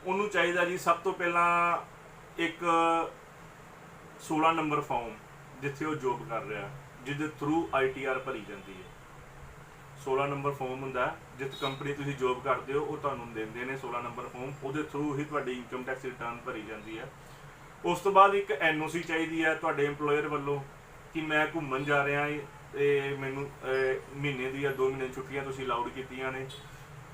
ਉਹਨੂੰ ਚਾਹੀਦਾ ਜੀ ਸਭ ਤੋਂ ਪਹਿਲਾਂ ਇੱਕ 16 ਨੰਬਰ ਫਾਰਮ ਜਿੱਥੇ ਉਹ ਜੋਬ ਕਰ ਰਿਹਾ, ਜਿਹਦੇ ਥਰੂ ITR ਭਰੀ ਜਾਂਦੀ ਹੈ। 16 ਨੰਬਰ ਫਾਰਮ ਹੁੰਦਾ, ਜਿਸ ਕੰਪਨੀ ਤੁਸੀਂ ਜੋਬ ਕਰਦੇ ਹੋ ਉਹ ਤੁਹਾਨੂੰ ਦਿੰਦੇ ਨੇ 16 ਨੰਬਰ ਫਾਰਮ, ਉਹਦੇ ਥਰੂ ਹੀ ਤੁਹਾਡੀ ਇਨਕਮ ਟੈਕਸ ਰਿਟਰਨ ਭਰੀ ਜਾਂਦੀ ਹੈ। ਉਸ ਤੋਂ ਬਾਅਦ ਇੱਕ NOC ਚਾਹੀਦੀ ਹੈ ਤੁਹਾਡੇ EMPLOYER ਵੱਲੋਂ ਕਿ ਮੈਂ ਘੁੰਮਣ ਜਾ ਰਿਹਾ ਅਤੇ ਮੈਨੂੰ ਮਹੀਨੇ ਦੀ ਜਾਂ 2 ਮਹੀਨੇ ਛੁੱਟੀਆਂ ਤੁਸੀਂ ਅਲਾਉਡ ਕੀਤੀਆਂ ਨੇ।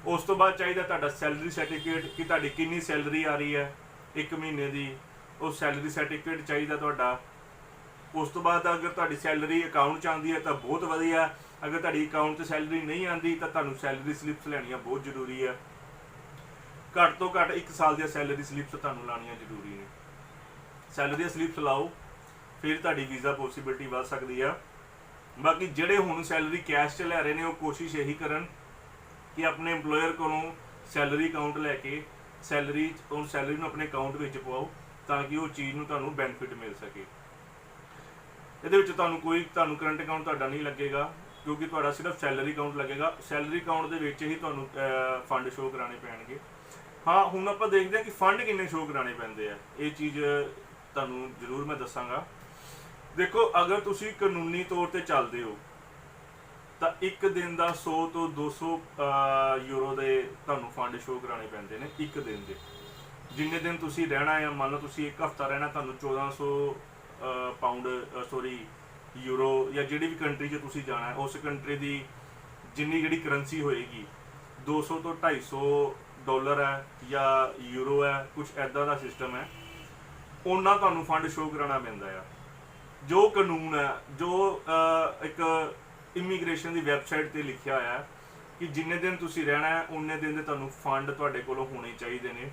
ਉਸ ਤੋਂ ਬਾਅਦ ਚਾਹੀਦਾ ਤੁਹਾਡਾ ਸੈਲਰੀ ਸਰਟੀਫਿਕੇਟ ਕਿ ਤੁਹਾਡੀ ਕਿੰਨੀ ਸੈਲਰੀ ਆ ਰਹੀ ਹੈ 1 ਮਹੀਨੇ ਦੀ, ਉਹ ਸੈਲਰੀ ਸਰਟੀਫਿਕੇਟ ਚਾਹੀਦਾ ਤੁਹਾਡਾ। ਉਸ ਤੋਂ ਬਾਅਦ ਅਗਰ ਤੁਹਾਡੀ ਸੈਲਰੀ ਅਕਾਊਂਟ 'ਚ ਆਉਂਦੀ ਹੈ ਤਾਂ ਬਹੁਤ ਵਧੀਆ, ਅਗਰ ਤੁਹਾਡੀ ਅਕਾਊਂਟ 'ਚ ਸੈਲਰੀ ਨਹੀਂ ਆਉਂਦੀ ਤਾਂ ਤੁਹਾਨੂੰ ਸੈਲਰੀ ਸਲਿੱਪਸ ਲੈਣੀਆਂ ਬਹੁਤ ਜ਼ਰੂਰੀ ਹੈ। ਘੱਟ ਤੋਂ ਘੱਟ 1 ਸਾਲ ਦੀਆਂ ਸੈਲਰੀ ਸਲਿੱਪਸ ਤੁਹਾਨੂੰ ਲਾਉਣੀਆਂ ਜ਼ਰੂਰੀ ਨੇ। ਸੈਲਰੀ ਸਲਿੱਪਸ ਲਾਓ, ਫਿਰ ਤੁਹਾਡੀ ਵੀਜ਼ਾ ਪੋਸੀਬਿਲਿਟੀ ਵੱਧ ਸਕਦੀ ਆ। ਬਾਕੀ ਜਿਹੜੇ ਹੁਣ ਸੈਲਰੀ ਕੈਸ਼ 'ਚ ਲੈ ਰਹੇ ਨੇ ਉਹ ਕੋਸ਼ਿਸ਼ ਇਹੀ ਕਰਨ ਕਿ ਆਪਣੇ EMPLOYER ਕੋਲੋਂ ਸੈਲਰੀ ਅਕਾਊਂਟ ਲੈ ਕੇ ਸੈਲਰੀ ਨੂੰ ਆਪਣੇ ਅਕਾਊਂਟ ਵਿੱਚ ਪਾਓ ਤਾਂ ਕਿ ਉਹ ਚੀਜ਼ ਨੂੰ ਤੁਹਾਨੂੰ ਬੈਨੀਫਿਟ ਮਿਲ ਸਕੇ। ਇਹਦੇ ਵਿੱਚ ਤੁਹਾਨੂੰ ਕਰੰਟ ਅਕਾਊਂਟ ਤੁਹਾਡਾ ਨਹੀਂ ਲੱਗੇਗਾ, ਕਿਉਂਕਿ ਤੁਹਾਡਾ ਸਿਰਫ ਸੈਲਰੀ ਅਕਾਊਂਟ ਲੱਗੇਗਾ। ਸੈਲਰੀ ਅਕਾਊਂਟ ਦੇ ਵਿੱਚ ਹੀ ਤੁਹਾਨੂੰ ਫੰਡ ਸ਼ੋਅ ਕਰਾਉਣੇ ਪੈਣਗੇ। ਹਾਂ, ਹੁਣ ਆਪਾਂ ਦੇਖਦੇ ਹਾਂ ਕਿ ਫੰਡ ਕਿੰਨੇ ਸ਼ੋਅ ਕਰਾਉਣੇ ਪੈਂਦੇ ਆ। ਇਹ ਚੀਜ਼ ਤੁਹਾਨੂੰ ਜ਼ਰੂਰ ਮੈਂ ਦੱਸਾਂਗਾ। ਦੇਖੋ, ਅਗਰ ਤੁਸੀਂ ਕਾਨੂੰਨੀ ਤੌਰ 'ਤੇ ਚੱਲਦੇ ਹੋ ਤਾਂ ਇੱਕ ਦਿਨ ਦਾ 100 ਤੋਂ 200 ਯੂਰੋ ਦੇ ਤੁਹਾਨੂੰ ਫੰਡ ਸ਼ੋਅ ਕਰਾਉਣੇ ਪੈਂਦੇ ਨੇ ਇੱਕ ਦਿਨ ਦੇ। ਜਿੰਨੇ ਦਿਨ ਤੁਸੀਂ ਰਹਿਣਾ ਆ, ਮੰਨ ਲਓ ਤੁਸੀਂ 1 ਹਫ਼ਤਾ ਰਹਿਣਾ, ਤੁਹਾਨੂੰ 1400 ਯੂਰੋ ਜਾਂ ਜਿਹੜੀ ਵੀ ਕੰਟਰੀ 'ਚ ਤੁਸੀਂ ਜਾਣਾ ਉਸ ਕੰਟਰੀ ਦੀ ਜਿੰਨੀ ਜਿਹੜੀ ਕਰੰਸੀ ਹੋਏਗੀ 200 ਤੋਂ 250 ਡਾਲਰ ਹੈ ਜਾਂ ਯੂਰੋ ਹੈ, ਕੁਛ ਇੱਦਾਂ ਦਾ ਸਿਸਟਮ ਹੈ। ਉਹਨਾਂ ਤੁਹਾਨੂੰ ਫੰਡ ਸ਼ੋਅ ਕਰਾਉਣਾ ਪੈਂਦਾ ਆ। ਜੋ ਕਾਨੂੰਨ ਹੈ, ਜੋ ਇੱਕ ਇਮੀਗ੍ਰੇਸ਼ਨ ਦੀ ਵੈਬਸਾਈਟ 'ਤੇ ਲਿਖਿਆ ਹੋਇਆ ਕਿ ਜਿੰਨੇ ਦਿਨ ਤੁਸੀਂ ਰਹਿਣਾ ਹੈ ਉਨੇ ਦਿਨ ਦੇ ਤੁਹਾਨੂੰ ਫੰਡ ਤੁਹਾਡੇ ਕੋਲੋਂ ਹੋਣੇ ਚਾਹੀਦੇ ਨੇ।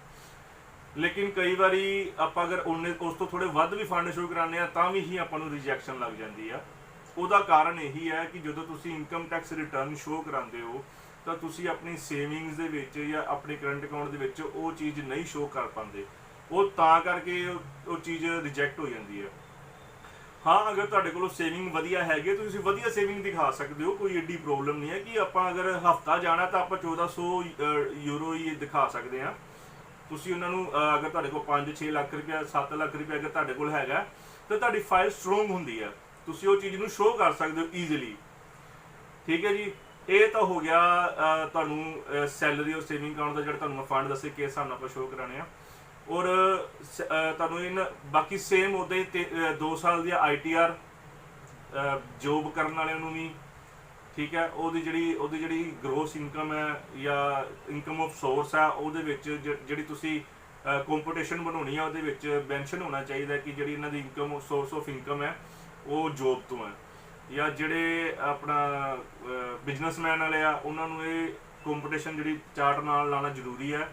ਲੇਕਿਨ ਕਈ ਵਾਰੀ ਆਪਾਂ ਅਗਰ ਉਸ ਤੋਂ ਥੋੜ੍ਹੇ ਵੱਧ ਵੀ ਫੰਡ ਸ਼ੋਅ ਕਰਾਉਂਦੇ ਹਾਂ ਤਾਂ ਵੀ ਹੀ ਆਪਾਂ ਨੂੰ ਰਿਜੈਕਸ਼ਨ ਲੱਗ ਜਾਂਦੀ ਆ। ਉਹਦਾ ਕਾਰਨ ਇਹੀ ਹੈ ਕਿ ਜਦੋਂ ਤੁਸੀਂ ਇਨਕਮ ਟੈਕਸ ਰਿਟਰਨ ਸ਼ੋਅ ਕਰਾਉਂਦੇ ਹੋ ਤਾਂ ਤੁਸੀਂ ਆਪਣੀ ਸੇਵਿੰਗਸ ਦੇ ਵਿੱਚ ਜਾਂ ਆਪਣੇ ਕਰੰਟ ਅਕਾਊਂਟ ਦੇ ਵਿੱਚ ਉਹ ਚੀਜ਼ ਨਹੀਂ ਸ਼ੋਅ ਕਰ ਪਾਉਂਦੇ, ਉਹ ਤਾਂ ਕਰਕੇ ਉਹ ਚੀਜ਼ ਰਿਜੈਕਟ ਹੋ ਜਾਂਦੀ ਹੈ। ਹਾਂ, ਅਗਰ ਤੁਹਾਡੇ ਕੋਲ ਸੇਵਿੰਗ ਵਧੀਆ ਹੈਗੀ ਤੁਸੀਂ ਵਧੀਆ ਸੇਵਿੰਗ ਦਿਖਾ ਸਕਦੇ ਹੋ, ਕੋਈ ਏਡੀ ਪ੍ਰੋਬਲਮ ਨਹੀਂ ਹੈ ਕਿ ਆਪਾਂ ਅਗਰ ਹਫ਼ਤਾ ਜਾਣਾ ਤਾਂ ਆਪਾਂ 1400 ਯੂਰੋ ਹੀ ਦਿਖਾ ਸਕਦੇ ਹਾਂ। ਤੁਸੀਂ ਉਹਨਾਂ ਨੂੰ ਅਗਰ ਤੁਹਾਡੇ ਕੋਲ 5-6 ਲੱਖ ਰੁਪਇਆ 7 ਲੱਖ ਰੁਪਇਆ ਅਗਰ ਤੁਹਾਡੇ ਕੋਲ ਹੈਗਾ ਤਾਂ ਤੁਹਾਡੀ ਫਾਈਲ ਸਟਰੋਂਗ ਹੁੰਦੀ ਹੈ, ਤੁਸੀਂ ਉਹ ਚੀਜ਼ ਨੂੰ ਸ਼ੋਅ ਕਰ ਸਕਦੇ ਹੋ ਈਜ਼ੀਲੀ। ਠੀਕ ਹੈ ਜੀ। ਇਹ ਤਾਂ ਹੋ ਗਿਆ ਤੁਹਾਨੂੰ ਸੈਲਰੀ ਔਰ ਸੇਵਿੰਗ ਅਕਾਊਂਟ ਦਾ ਜਿਹੜਾ ਤੁਹਾਨੂੰ ਮੈਂ ਫੰਡ ਦੱਸੇ ਕਿਸ ਹਿਸਾਬ ਨਾਲ ਆਪਾਂ ਸ਼ੋਅ ਕਰਾਉਣੇ ਆ। ਔਰ ਤੁਹਾਨੂੰ ਬਾਕੀ ਸੇਮ ਉੱਦਾਂ ਹੀ 2 ਸਾਲ ਦੀ ITR ਜੋਬ ਕਰਨ ਵਾਲਿਆਂ ਨੂੰ ਵੀ, ਠੀਕ ਹੈ, ਉਹਦੀ ਜਿਹੜੀ ਗਰੋਸ ਇਨਕਮ ਹੈ ਜਾਂ ਇਨਕਮ ਆਫ ਸੋਰਸ ਹੈ ਉਹਦੇ ਵਿੱਚ ਜਿਹੜੀ ਤੁਸੀਂ ਕੰਪੀਟੀਸ਼ਨ ਬਣਾਉਣੀ ਹੈ ਉਹਦੇ ਵਿੱਚ ਮੈਂਸ਼ਨ ਹੋਣਾ ਚਾਹੀਦਾ ਕਿ ਜਿਹੜੀ ਇਹਨਾਂ ਦੀ ਇਨਕਮ ਸੋਰਸ ਆਫ ਇਨਕਮ ਹੈ ਉਹ ਜੋਬ ਤੋਂ ਹੈ। ਜਾਂ ਜਿਹੜੇ ਆਪਣਾ ਬਿਜ਼ਨਸਮੈਨ ਵਾਲੇ ਆ ਉਹਨਾਂ ਨੂੰ ਇਹ ਕੰਪੀਟੀਸ਼ਨ ਜਿਹੜੀ ਚਾਰਟ ਨਾਲ ਲਾਣਾ ਜ਼ਰੂਰੀ ਹੈ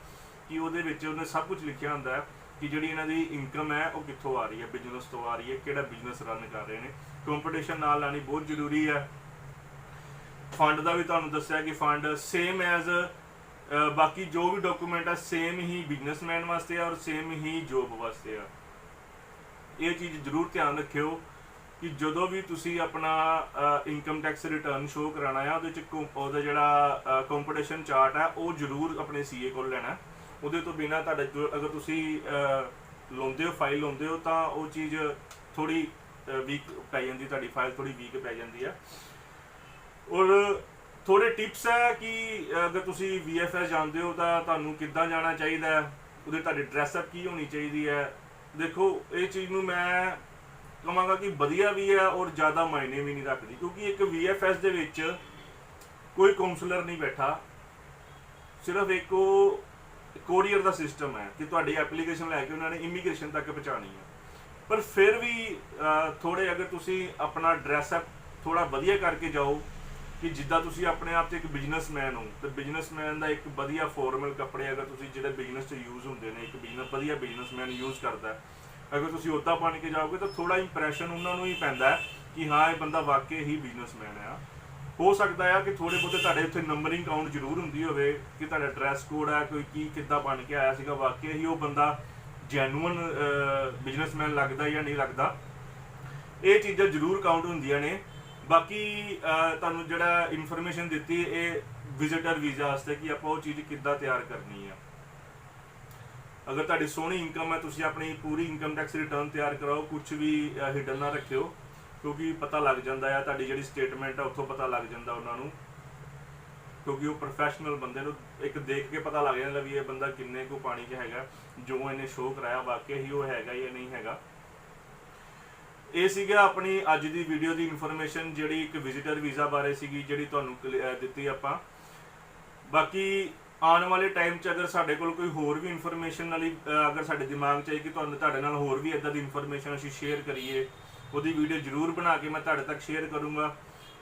ਕਿ ਉਹਦੇ ਵਿੱਚ ਉਹਨੇ ਸਭ ਕੁਝ ਲਿਖਿਆ ਹੁੰਦਾ ਹੈ ਕਿ ਜਿਹੜੀ ਇਹਨਾਂ ਦੀ ਇਨਕਮ ਹੈ ਉਹ ਕਿੱਥੋਂ ਆ ਰਹੀ ਹੈ, ਬਿਜ਼ਨਸ ਤੋਂ ਆ ਰਹੀ ਹੈ, ਕਿਹੜਾ ਬਿਜ਼ਨਸ ਰਨ ਕਰ ਰਹੇ ਨੇ। ਕੰਪੀਟੀਸ਼ਨ ਨਾਲ ਲਾਣੀ ਬਹੁਤ ਜ਼ਰੂਰੀ ਹੈ। ਫੰਡ ਦਾ ਵੀ ਤੁਹਾਨੂੰ ਦੱਸਿਆ ਕਿ ਫੰਡ ਸੇਮ ਐਜ਼ ਬਾਕੀ ਜੋ ਵੀ ਡਾਕੂਮੈਂਟ ਹੈ ਸੇਮ ਹੀ ਬਿਜ਼ਨਸਮੈਨ ਵਾਸਤੇ ਆ ਔਰ ਸੇਮ ਹੀ ਜੋਬ ਵਾਸਤੇ ਆ। ਇਹ ਚੀਜ਼ ਜ਼ਰੂਰ ਧਿਆਨ ਰੱਖਿਓ ਕਿ ਜਦੋਂ ਵੀ ਤੁਸੀਂ ਆਪਣਾ ਇਨਕਮ ਟੈਕਸ ਰਿਟਰਨ ਸ਼ੋਅ ਕਰਾਉਣਾ ਆ ਉਹਦੇ 'ਚ ਉਹਦਾ ਜਿਹੜਾ ਕੰਪੀਟੀਸ਼ਨ ਚਾਰਟ ਹੈ ਉਹ ਜ਼ਰੂਰ ਆਪਣੇ ਸੀਏ ਕੋਲ ਲੈਣਾ। ਉਹਦੇ ਤੋਂ ਬਿਨਾਂ ਤੁਹਾਡਾ ਅਗਰ ਤੁਸੀਂ ਲਾਉਂਦੇ ਹੋ ਫਾਈਲ ਲਾਉਂਦੇ ਹੋ ਤਾਂ ਉਹ ਚੀਜ਼ ਥੋੜ੍ਹੀ ਵੀਕ ਪੈ ਜਾਂਦੀ, ਤੁਹਾਡੀ ਫਾਈਲ ਥੋੜ੍ਹੀ ਵੀਕ ਪੈ ਜਾਂਦੀ ਹੈ। ਔਰ ਥੋੜ੍ਹੇ ਟਿਪਸ ਹੈ ਕਿ ਅਗਰ ਤੁਸੀਂ VFS ਜਾਂਦੇ ਹੋ ਤਾਂ ਤੁਹਾਨੂੰ ਕਿੱਦਾਂ ਜਾਣਾ ਚਾਹੀਦਾ ਹੈ, ਉਹਦੇ ਤੁਹਾਡੀ ਡਰੈਸਅਪ ਕੀ ਹੋਣੀ ਚਾਹੀਦੀ ਹੈ। ਦੇਖੋ ਇਹ ਚੀਜ਼ ਨੂੰ ਮੈਂ ਕਹਾਂਗਾ ਕਿ ਵਧੀਆ ਵੀ ਹੈ ਔਰ ਜ਼ਿਆਦਾ ਮਾਇਨੇ ਵੀ ਨਹੀਂ ਰੱਖਦੀ, ਕਿਉਂਕਿ ਇੱਕ VFS ਦੇ ਵਿੱਚ ਕੋਈ ਕਾਉਂਸਲਰ ਨਹੀਂ ਬੈਠਾ, ਸਿਰਫ ਇੱਕ ਉਹ ਕੋਰੀਅਰ ਦਾ ਸਿਸਟਮ ਹੈ ਕਿ ਤੁਹਾਡੀ ਐਪਲੀਕੇਸ਼ਨ ਲੈ ਕੇ ਉਹਨਾਂ ਨੇ ਇਮੀਗ੍ਰੇਸ਼ਨ ਤੱਕ ਪਹੁੰਚਾਉਣੀ ਹੈ। ਪਰ ਫਿਰ ਵੀ ਥੋੜ੍ਹੇ ਅਗਰ ਤੁਸੀਂ ਆਪਣਾ ਡਰੈਸਅਪ ਥੋੜ੍ਹਾ ਵਧੀਆ ਕਰਕੇ ਜਾਓ ਕਿ ਜਿੱਦਾਂ ਤੁਸੀਂ ਆਪਣੇ ਆਪ 'ਤੇ ਇੱਕ ਬਿਜ਼ਨਸਮੈਨ ਹੋ, ਤੇ ਬਿਜ਼ਨਸਮੈਨ ਦਾ ਇੱਕ ਵਧੀਆ ਫਾਰਮਲ ਕੱਪੜੇ ਅਗਰ ਤੁਸੀਂ ਜਿਹੜੇ ਬਿਜ਼ਨਸ 'ਚ ਯੂਜ਼ ਹੁੰਦੇ ਨੇ, ਇੱਕ ਵਧੀਆ ਬਿਜ਼ਨਸਮੈਨ ਯੂਜ਼ ਕਰਦਾ, ਅਗਰ ਤੁਸੀਂ ਉੱਦਾਂ ਬਣ ਕੇ ਜਾਓਗੇ ਤਾਂ ਥੋੜ੍ਹਾ ਇੰਪ੍ਰੈਸ਼ਨ ਉਹਨਾਂ ਨੂੰ ਹੀ ਪੈਂਦਾ ਕਿ ਹਾਂ ਇਹ ਬੰਦਾ ਵਾਕਈ ਹੀ ਬਿਜ਼ਨਸਮੈਨ ਆ। ਹੋ ਸਕਦਾ ਆ ਕਿ ਥੋੜ੍ਹੇ ਬਹੁਤੇ ਤੁਹਾਡੇ ਉੱਥੇ ਨੰਬਰਿੰਗ ਕਾਊਂਟ ਜ਼ਰੂਰ ਹੁੰਦੀ ਹੋਵੇ ਕਿ ਤੁਹਾਡਾ ਡਰੈਸ ਕੋਡ ਹੈ, ਕੋਈ ਕੀ ਕਿੱਦਾਂ ਬਣ ਕੇ ਆਇਆ ਸੀਗਾ, ਵਾਕਈ ਹੀ ਉਹ ਬੰਦਾ ਜੈਨੂਅਨ ਬਿਜ਼ਨਸਮੈਨ ਲੱਗਦਾ ਜਾਂ ਨਹੀਂ ਲੱਗਦਾ। ਇਹ ਚੀਜ਼ਾਂ ਜ਼ਰੂਰ ਕਾਊਂਟ ਹੁੰਦੀਆਂ ਨੇ। ਬਾਕੀ ਤੁਹਾਨੂੰ ਜਿਹੜਾ ਇਨਫੋਰਮੇਸ਼ਨ ਦਿੱਤੀ ਇਹ ਵਿਜ਼ਿਟਰ ਵੀਜ਼ਾ ਵਾਸਤੇ ਕਿ ਆਪਾਂ ਉਹ ਚੀਜ਼ ਕਿੱਦਾਂ ਤਿਆਰ ਕਰਨੀ ਆ। ਅਗਰ ਤੁਹਾਡੀ ਸੋਹਣੀ ਇਨਕਮ ਹੈ ਤੁਸੀਂ ਆਪਣੀ ਪੂਰੀ ਇਨਕਮ ਟੈਕਸ ਰਿਟਰਨ ਤਿਆਰ ਕਰਾਓ, ਕੁਝ ਵੀ ਹਿਡਨ ਨਾ ਰੱਖਿਓ, ਕਿਉਂਕਿ ਪਤਾ ਲੱਗ ਜਾਂਦਾ ਆ ਤੁਹਾਡੀ ਜਿਹੜੀ ਸਟੇਟਮੈਂਟ ਹੈ ਉੱਥੋਂ ਪਤਾ ਲੱਗ ਜਾਂਦਾ ਉਹਨਾਂ ਨੂੰ, ਕਿਉਂਕਿ ਉਹ ਪ੍ਰੋਫੈਸ਼ਨਲ ਬੰਦੇ ਨੂੰ ਇੱਕ ਦੇਖ ਕੇ ਪਤਾ ਲੱਗ ਜਾਂਦਾ ਵੀ ਇਹ ਬੰਦਾ ਕਿੰਨੇ ਕੁ ਪਾਣੀ 'ਚ ਹੈਗਾ, ਜੋ ਇਹਨੇ ਸ਼ੋਅ ਕਰਾਇਆ ਵਾਕਈ ਹੀ ਉਹ ਹੈਗਾ ਜਾਂ ਨਹੀਂ ਹੈਗਾ। ਇਹ ਸੀਗਾ ਆਪਣੀ ਅੱਜ ਦੀ ਵੀਡੀਓ ਦੀ ਇਨਫੋਰਮੇਸ਼ਨ ਜਿਹੜੀ ਇੱਕ ਵਿਜ਼ਿਟਰ ਵੀਜ਼ਾ ਬਾਰੇ ਸੀਗੀ, ਜਿਹੜੀ ਤੁਹਾਨੂੰ ਦਿੱਤੀ ਆਪਾਂ। ਬਾਕੀ ਆਉਣ ਵਾਲੇ ਟਾਈਮ 'ਚ ਅਗਰ ਸਾਡੇ ਕੋਲ ਕੋਈ ਹੋਰ ਵੀ ਇਨਫੋਰਮੇਸ਼ਨ ਵਾਲੀ ਅਗਰ ਸਾਡੇ ਦਿਮਾਗ 'ਚ ਆਈ ਕਿ ਤੁਹਾਡੇ ਨਾਲ ਹੋਰ ਵੀ ਇੱਦਾਂ ਦੀ ਇਨਫੋਰਮੇਸ਼ਨ ਅਸੀਂ ਸ਼ੇਅਰ ਕਰੀਏ, ਉਹਦੀ ਵੀਡੀਓ ਜ਼ਰੂਰ ਬਣਾ ਕੇ ਮੈਂ ਤੁਹਾਡੇ ਤੱਕ ਸ਼ੇਅਰ ਕਰੂੰਗਾ।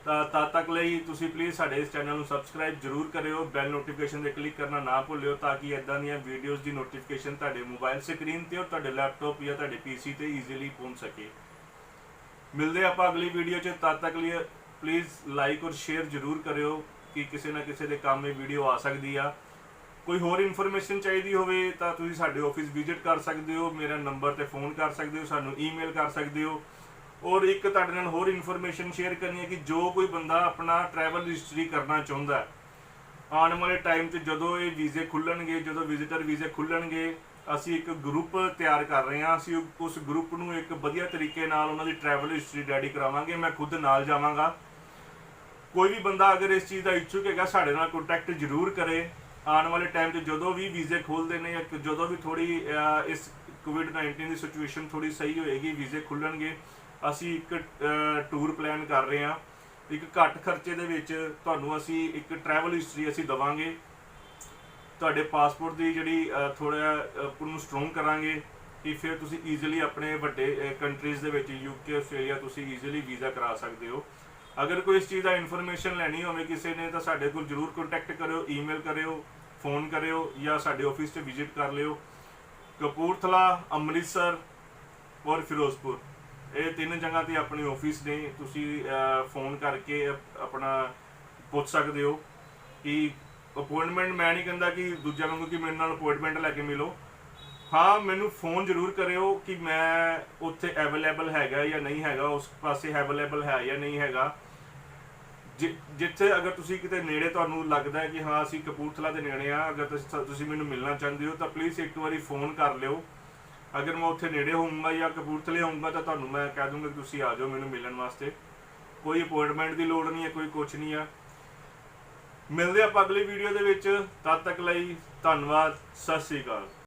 ਤਾਂ ਤਦ ਤੱਕ ਲਈ ਤੁਸੀਂ ਪਲੀਜ਼ ਸਾਡੇ ਇਸ ਚੈਨਲ ਨੂੰ ਸਬਸਕ੍ਰਾਈਬ ਜ਼ਰੂਰ ਕਰਿਓ, ਬੈਲ ਨੋਟੀਫਿਕੇਸ਼ਨ 'ਤੇ ਕਲਿੱਕ ਕਰਨਾ ਨਾ ਭੁੱਲਿਓ ਤਾਂ ਕਿ ਇੱਦਾਂ ਦੀਆਂ ਵੀਡੀਓਜ਼ ਦੀ ਨੋਟੀਫਿਕੇਸ਼ਨ ਤੁਹਾਡੇ ਮੋਬਾਈਲ ਸਕਰੀਨ 'ਤੇ ਔਰ ਤੁਹਾਡੇ ਲੈਪਟਾਪ ਜਾਂ ਤੁਹਾਡੇ PC 'ਤੇ ਈਜ਼ੀਲੀ ਪਹੁੰਚ ਸਕੇ। ਮਿਲਦੇ ਆਪਾਂ ਅਗਲੀ ਵੀਡੀਓ 'ਚ, ਤਦ ਤੱਕ ਲਈ ਪਲੀਜ਼ ਲਾਈਕ ਔਰ ਸ਼ੇਅਰ ਜ਼ਰੂਰ ਕਰਿਓ ਕਿ ਕਿਸੇ ਨਾ ਕਿਸੇ ਦੇ ਕੰਮ ਇਹ ਵੀਡੀਓ ਆ ਸਕਦੀ ਆ। ਕੋਈ ਹੋਰ ਇਨਫੋਰਮੇਸ਼ਨ ਚਾਹੀਦੀ ਹੋਵੇ ਤਾਂ ਤੁਸੀਂ ਸਾਡੇ ਆਫਿਸ ਵਿਜ਼ਿਟ ਕਰ ਸਕਦੇ ਹੋ, ਮੇਰਾ ਨੰਬਰ 'ਤੇ ਫੋਨ ਕਰ ਸਕਦੇ ਹੋ, ਸਾਨੂੰ ਈਮੇਲ ਕਰ ਸਕਦੇ ਹੋ। ਔਰ ਇੱਕ ਤੁਹਾਡੇ ਨਾਲ ਹੋਰ ਇਨਫੋਰਮੇਸ਼ਨ ਸ਼ੇਅਰ ਕਰਨੀ ਹੈ ਕਿ ਜੋ ਕੋਈ ਬੰਦਾ ਆਪਣਾ ਟਰੈਵਲ ਹਿਸਟਰੀ ਕਰਨਾ ਚਾਹੁੰਦਾ, ਆਉਣ ਵਾਲੇ ਟਾਈਮ 'ਚ ਜਦੋਂ ਇਹ ਵੀਜ਼ੇ ਖੁੱਲ੍ਹਣਗੇ, ਜਦੋਂ ਵਿਜ਼ਿਟਰ ਵੀਜ਼ੇ ਖੁੱਲ੍ਹਣਗੇ, ਅਸੀਂ ਇੱਕ ਗਰੁੱਪ ਤਿਆਰ ਕਰ ਰਹੇ ਹਾਂ। ਅਸੀਂ ਉਸ ਗਰੁੱਪ ਨੂੰ ਇੱਕ ਵਧੀਆ ਤਰੀਕੇ ਨਾਲ ਉਹਨਾਂ ਦੀ ਟਰੈਵਲ ਹਿਸਟਰੀ ਰੈਡੀ ਕਰਾਵਾਂਗੇ। ਮੈਂ ਖੁਦ ਨਾਲ ਜਾਵਾਂਗਾ। ਕੋਈ ਵੀ ਬੰਦਾ ਅਗਰ ਇਸ ਚੀਜ਼ ਦਾ ਇੱਛੁਕ ਹੈਗਾ ਸਾਡੇ ਨਾਲ ਕੰਟੈਕਟ ਜ਼ਰੂਰ ਕਰੇ। ਆਉਣ ਵਾਲੇ ਟਾਈਮ 'ਚ ਜਦੋਂ ਵੀ ਵੀਜ਼ੇ ਖੋਲ੍ਹਦੇ ਨੇ ਜਾਂ ਜਦੋਂ ਵੀ ਥੋੜ੍ਹੀ ਇਸ COVID-19 ਦੀ ਸਿਚੁਏਸ਼ਨ ਥੋੜ੍ਹੀ ਸਹੀ ਹੋਏਗੀ, ਵੀਜ਼ੇ ਖੁੱਲ੍ਹਣਗੇ, ਅਸੀਂ ਇੱਕ ਟੂਰ ਪਲਾਨ ਕਰ ਰਹੇ ਹਾਂ। ਇੱਕ ਘੱਟ ਖਰਚੇ ਦੇ ਵਿੱਚ ਤੁਹਾਨੂੰ ਅਸੀਂ ਇੱਕ ਟਰੈਵਲ ਹਿਸਟਰੀ ਅਸੀਂ ਦੇਵਾਂਗੇ। ਤੁਹਾਡੇ ਪਾਸਪੋਰਟ ਦੀ ਜਿਹੜੀ ਥੋੜ੍ਹਾ ਉਹਨੂੰ ਸਟਰੋਂਗ ਕਰਾਂਗੇ ਕਿ ਫਿਰ ਤੁਸੀਂ ਈਜ਼ੀਲੀ ਆਪਣੇ ਵੱਡੇ ਕੰਟਰੀਜ਼ ਦੇ ਵਿੱਚ UK ਆਸਟ੍ਰੇਲੀਆ ਤੁਸੀਂ ਈਜ਼ੀਲੀ ਵੀਜ਼ਾ ਕਰਾ ਸਕਦੇ ਹੋ। ਅਗਰ ਕੋਈ ਇਸ ਚੀਜ਼ ਦਾ ਇਨਫੋਰਮੇਸ਼ਨ ਲੈਣੀ ਹੋਵੇ ਕਿਸੇ ਨੇ ਤਾਂ ਸਾਡੇ ਕੋਲ ਜ਼ਰੂਰ ਕੰਟੈਕਟ ਕਰਿਓ, ਈਮੇਲ ਕਰਿਓ, ਫੋਨ ਕਰਿਓ ਜਾਂ ਸਾਡੇ ਆਫਿਸ 'ਤੇ ਵਿਜ਼ਿਟ ਕਰ ਲਿਓ। ਕਪੂਰਥਲਾ, ਅੰਮ੍ਰਿਤਸਰ ਔਰ ਫਿਰੋਜ਼ਪੁਰ, ਇਹ 3 ਜਗ੍ਹਾ 'ਤੇ ਆਪਣੇ ਆਫਿਸ ਨੇ। ਤੁਸੀਂ ਫੋਨ ਕਰਕੇ ਆਪਣਾ ਪੁੱਛ ਸਕਦੇ ਹੋ ਕਿ ਅਪੋਇੰਟਮੈਂਟ, ਮੈਂ ਨਹੀਂ ਕਹਿੰਦਾ ਕਿ ਦੂਜਿਆਂ ਵਾਂਗੂ ਕਿ ਮੇਰੇ ਨਾਲ ਅਪੋਇੰਟਮੈਂਟ ਲੈ ਕੇ ਮਿਲੋ। ਹਾਂ, ਮੈਨੂੰ ਫੋਨ ਜ਼ਰੂਰ ਕਰਿਓ ਕਿ ਮੈਂ ਉੱਥੇ ਅਵੇਲੇਬਲ ਹੈਗਾ ਜਾਂ ਨਹੀਂ ਹੈਗਾ, ਉਸ ਪਾਸੇ ਅਵੇਲੇਬਲ ਹੈ ਜਾਂ ਨਹੀਂ ਹੈਗਾ। ਜਿੱਥੇ ਅਗਰ ਤੁਸੀਂ ਕਿਤੇ ਨੇੜੇ ਤੁਹਾਨੂੰ ਲੱਗਦਾ ਹੈ ਕਿ ਹਾਂ ਅਸੀਂ ਕਪੂਰਥਲਾ ਦੇ ਨੇੜੇ ਆ, ਅਗਰ ਤੁਸੀਂ ਮੈਨੂੰ ਮਿਲਣਾ ਚਾਹੁੰਦੇ ਹੋ ਤਾਂ ਪਲੀਜ਼ ਇੱਕ ਵਾਰੀ ਫੋਨ ਕਰ ਲਿਓ। ਅਗਰ ਮੈਂ ਉੱਥੇ ਨੇੜੇ ਹੋਊਂਗਾ ਜਾਂ ਕਪੂਰਥਲੇ ਹੋਊਂਗਾ ਤਾਂ ਤੁਹਾਨੂੰ ਮੈਂ ਕਹਿ ਦੂੰਗਾ ਕਿ ਤੁਸੀਂ ਆ ਜਾਓ ਮੈਨੂੰ ਮਿਲਣ ਵਾਸਤੇ। ਕੋਈ ਅਪੋਇੰਟਮੈਂਟ ਦੀ ਲੋੜ ਨਹੀਂ ਹੈ, ਕੋਈ ਕੁਛ ਨਹੀਂ ਆ। ਮਿਲਦੇ ਆਪਾਂ ਅਗਲੀ ਵੀਡੀਓ ਦੇ ਵਿੱਚ, ਤਦ ਤੱਕ ਲਈ ਧੰਨਵਾਦ, ਸਤਿ ਸ਼੍ਰੀ ਅਕਾਲ।